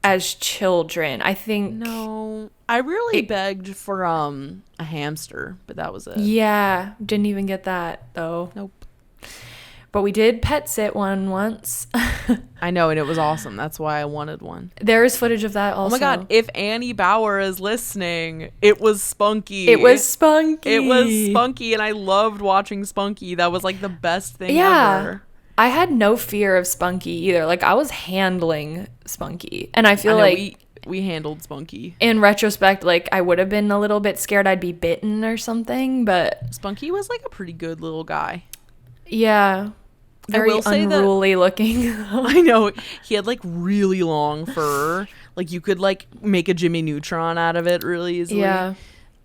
as children. I think No. I really begged for a hamster, but that was it. Yeah, didn't even get that though. Nope. But we did pet sit one once. I know, and it was awesome. That's why I wanted one. There is footage of that also. Oh my god, if Annie Bauer is listening, it was Spunky. It was Spunky. It was Spunky, and I loved watching Spunky. That was like the best thing ever. I had no fear of Spunky either. Like I was handling Spunky. And I feel like we handled Spunky. In retrospect, like I would have been a little bit scared I'd be bitten or something, but Spunky was like a pretty good little guy. Yeah. Very unruly looking. I know. He had like really long fur. Like you could like make a Jimmy Neutron out of it really easily. Yeah.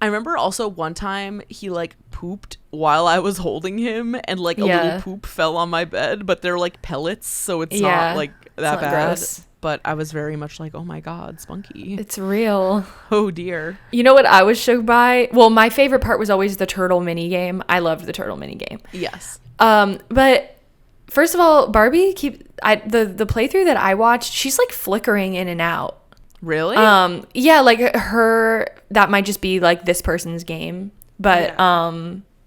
I remember also one time he like pooped while I was holding him and like a little poop fell on my bed, but they're like pellets, so it's not like that bad. Gross. But I was very much like, oh my god, Spunky. It's real. Oh dear. You know what I was shook by? Well, my favorite part was always the turtle mini game. I loved the turtle mini game. Yes. But first of all, Barbie the playthrough that I watched, she's like flickering in and out. Really? Yeah, like that might just be like this person's game, but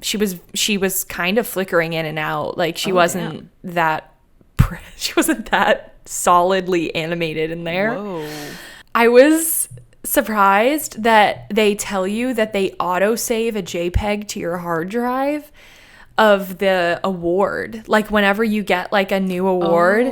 she was kind of flickering in and out. Like she wasn't that solidly animated in there. Whoa. I was surprised that they tell you that they autosave a JPEG to your hard drive of the award. Like whenever you get like a new award,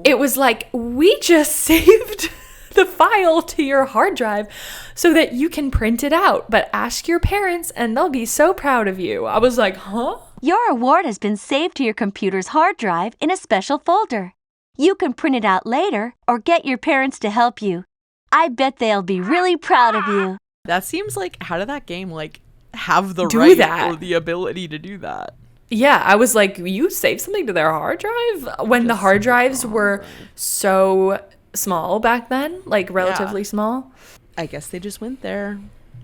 it was like, we just saved the file to your hard drive so that you can print it out, but ask your parents and they'll be so proud of you. I was like, huh? Your award has been saved to your computer's hard drive in a special folder. You can print it out later or get your parents to help you. I bet they'll be really proud of you. That seems like, how did that game like have the Do right that. or the ability to do that? Yeah, I was like, you saved something to their hard drive? When the hard drives were so small back then, like relatively small. I guess they just went there.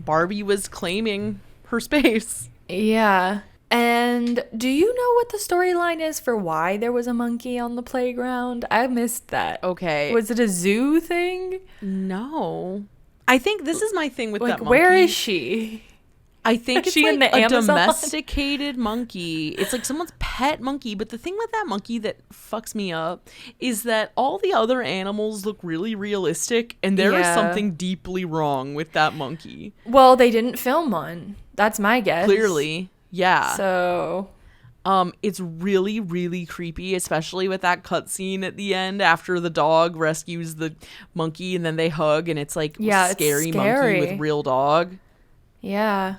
Barbie was claiming her space. Yeah. And do you know what the storyline is for why there was a monkey on the playground? I missed that. Okay. Was it a zoo thing? No. I think this is my thing with that monkey. Where is she? I think it's she like in the a Amazon? domesticated monkey. It's like someone's pet monkey. But the thing with that monkey that fucks me up is that all the other animals look really realistic, and there is something deeply wrong with that monkey. Well, they didn't film one. That's my guess. Clearly. Yeah. So it's really, really creepy, especially with that cutscene at the end after the dog rescues the monkey and then they hug and it's like scary monkey with real dog. Yeah.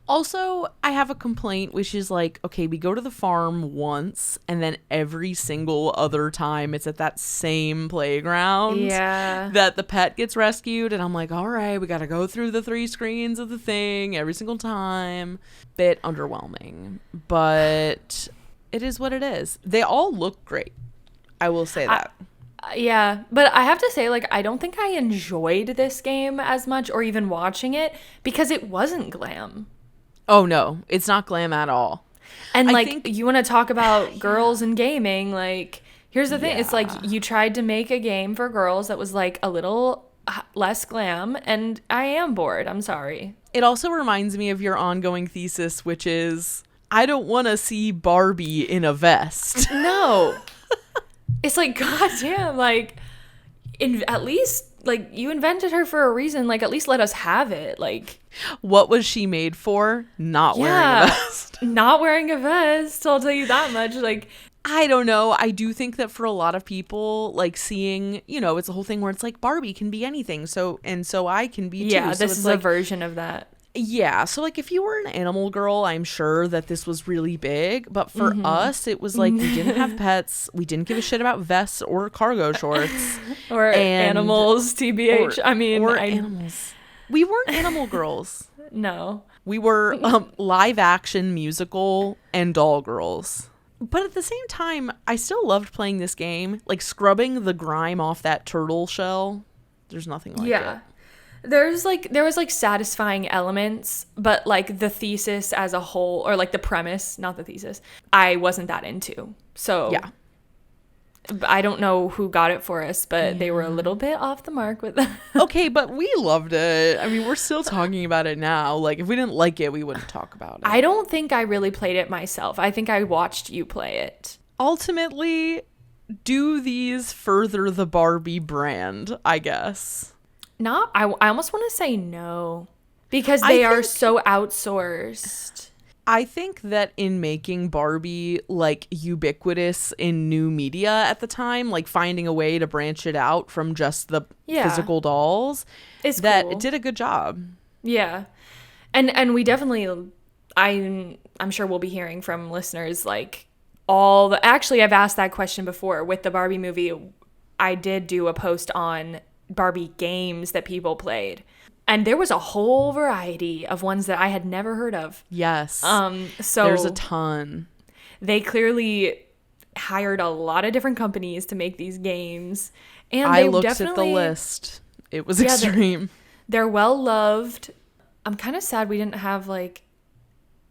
Also, I have a complaint, which is like, okay, we go to the farm once and then every single other time it's at that same playground that the pet gets rescued. And I'm like, all right, we got to go through the 3 screens of the thing every single time. Bit underwhelming, but it is what it is. They all look great. I will say that. Yeah, but I have to say, like, I don't think I enjoyed this game as much or even watching it because it wasn't glam. Oh, no, it's not glam at all. And, you want to talk about girls and gaming, like, here's the thing. It's like you tried to make a game for girls that was, like, a little less glam, and I am bored. I'm sorry. It also reminds me of your ongoing thesis, which is, I don't want to see Barbie in a vest. No. It's like, goddamn, like, at least, like, you invented her for a reason. Like, at least let us have it. Like, what was she made for? Not wearing a vest. Not wearing a vest. I'll tell you that much. Like, I don't know. I do think that for a lot of people, like, seeing, you know, it's a whole thing where it's like Barbie can be anything. So I can be too. Yeah, so this is like, a version of that. Yeah, so like if you were an animal girl, I'm sure that this was really big, but for us it was like we didn't have pets, we didn't give a shit about vests or cargo shorts or animals, TBH. Animals. We weren't animal girls. No. We were live action musical and doll girls. But at the same time, I still loved playing this game, like scrubbing the grime off that turtle shell. There's nothing like it. There was like satisfying elements, but like the thesis as a whole, or like the premise, not the thesis, I wasn't that into. So yeah, I don't know who got it for us, but they were a little bit off the mark with that. Okay, but we loved it. I mean, we're still talking about it now. Like if we didn't like it, we wouldn't talk about it. I don't think I really played it myself. I think I watched you play it. Ultimately, do these further the Barbie brand, I guess? I almost want to say no, because they are so outsourced. I think that in making Barbie like ubiquitous in new media at the time, like finding a way to branch it out from just the physical dolls, is that cool. It did a good job. Yeah. And we definitely, I'm sure we'll be hearing from listeners like actually I've asked that question before with the Barbie movie. I did do a post on Barbie games that people played, and there was a whole variety of ones that I had never heard of. Yes. So there's a ton. They clearly hired a lot of different companies to make these games, and I looked at the list. It was extreme. They're well loved. I'm kind of sad we didn't have like.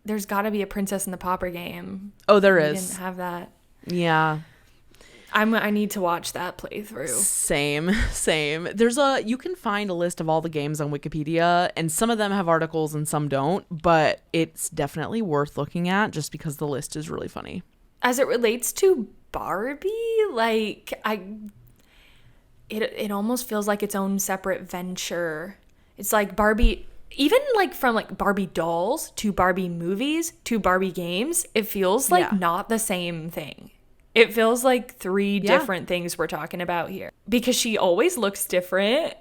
There's got to be a Princess and the Pauper game. Oh, there is. We didn't have that. Yeah. I need to watch that playthrough. Same. You can find a list of all the games on Wikipedia, and some of them have articles and some don't, but it's definitely worth looking at just because the list is really funny. As it relates to Barbie, like it almost feels like its own separate venture. It's like Barbie, even like from like Barbie dolls to Barbie movies to Barbie games, it feels like not the same thing. It feels like 3 different things we're talking about here because she always looks different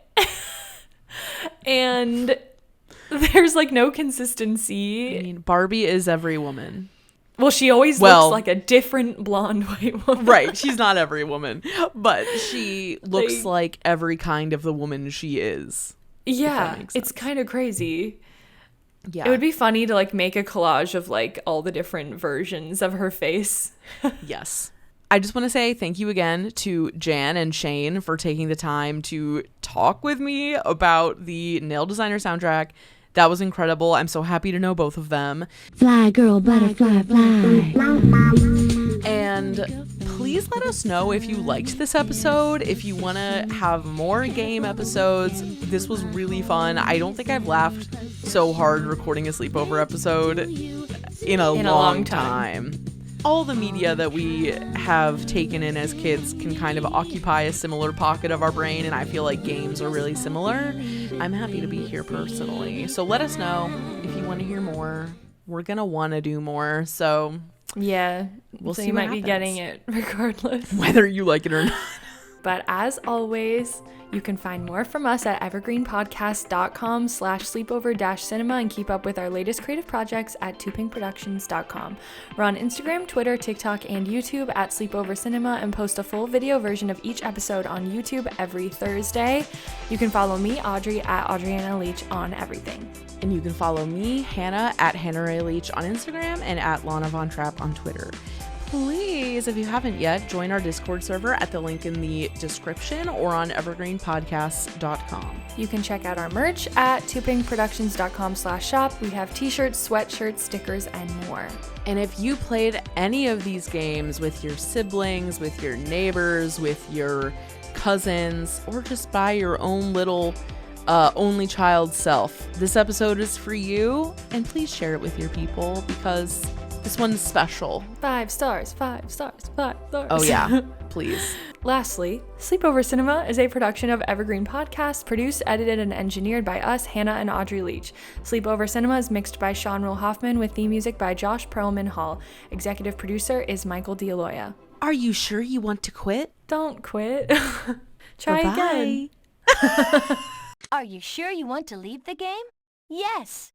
and there's like no consistency. I mean, Barbie is every woman. Well, she always looks like a different blonde white woman. Right. She's not every woman, but she looks like every kind of the woman she is. Yeah, it's kind of crazy. Yeah. It would be funny to like make a collage of like all the different versions of her face. Yes. I just want to say thank you again to Jan and Shane for taking the time to talk with me about the Nail Designer soundtrack. That was incredible. I'm so happy to know both of them. Fly, girl, butterfly, fly. And please let us know if you liked this episode, if you want to have more game episodes. This was really fun. I don't think I've laughed so hard recording a sleepover episode in a long time. All the media that we have taken in as kids can kind of occupy a similar pocket of our brain, and I feel like games are really similar. I'm happy to be here personally. So let us know if you want to hear more. We're going to want to do more. So yeah, we'll see you what might happens. be getting it regardless. Whether you like it or not. But as always, you can find more from us at evergreenpodcast.com/sleepover-cinema and keep up with our latest creative projects at twopinkproductions.com. We're on Instagram, Twitter, TikTok, and YouTube at Sleepover Cinema and post a full video version of each episode on YouTube every Thursday. You can follow me, Audrey, at Audriana Leach on everything. And you can follow me, Hannah, at Hannah Ray Leach on Instagram and at Lana Von Trapp on Twitter. Please, if you haven't yet, join our Discord server at the link in the description or on evergreenpodcasts.com. You can check out our merch at twopinkproductions.com/shop. We have t-shirts, sweatshirts, stickers, and more. And if you played any of these games with your siblings, with your neighbors, with your cousins, or just by your own little only child self, this episode is for you. And please share it with your people because this one's special. 5 stars, 5 stars, 5 stars. Oh yeah, please. Lastly, Sleepover Cinema is a production of Evergreen Podcasts, produced, edited, and engineered by us, Hannah and Audrey Leach. Sleepover Cinema is mixed by Sean Will Hoffman with theme music by Josh Perlman Hall. Executive producer is Michael D'Aloia. Are you sure you want to quit? Don't quit. Try Bye-bye. again. Are you sure you want to leave the game? Yes.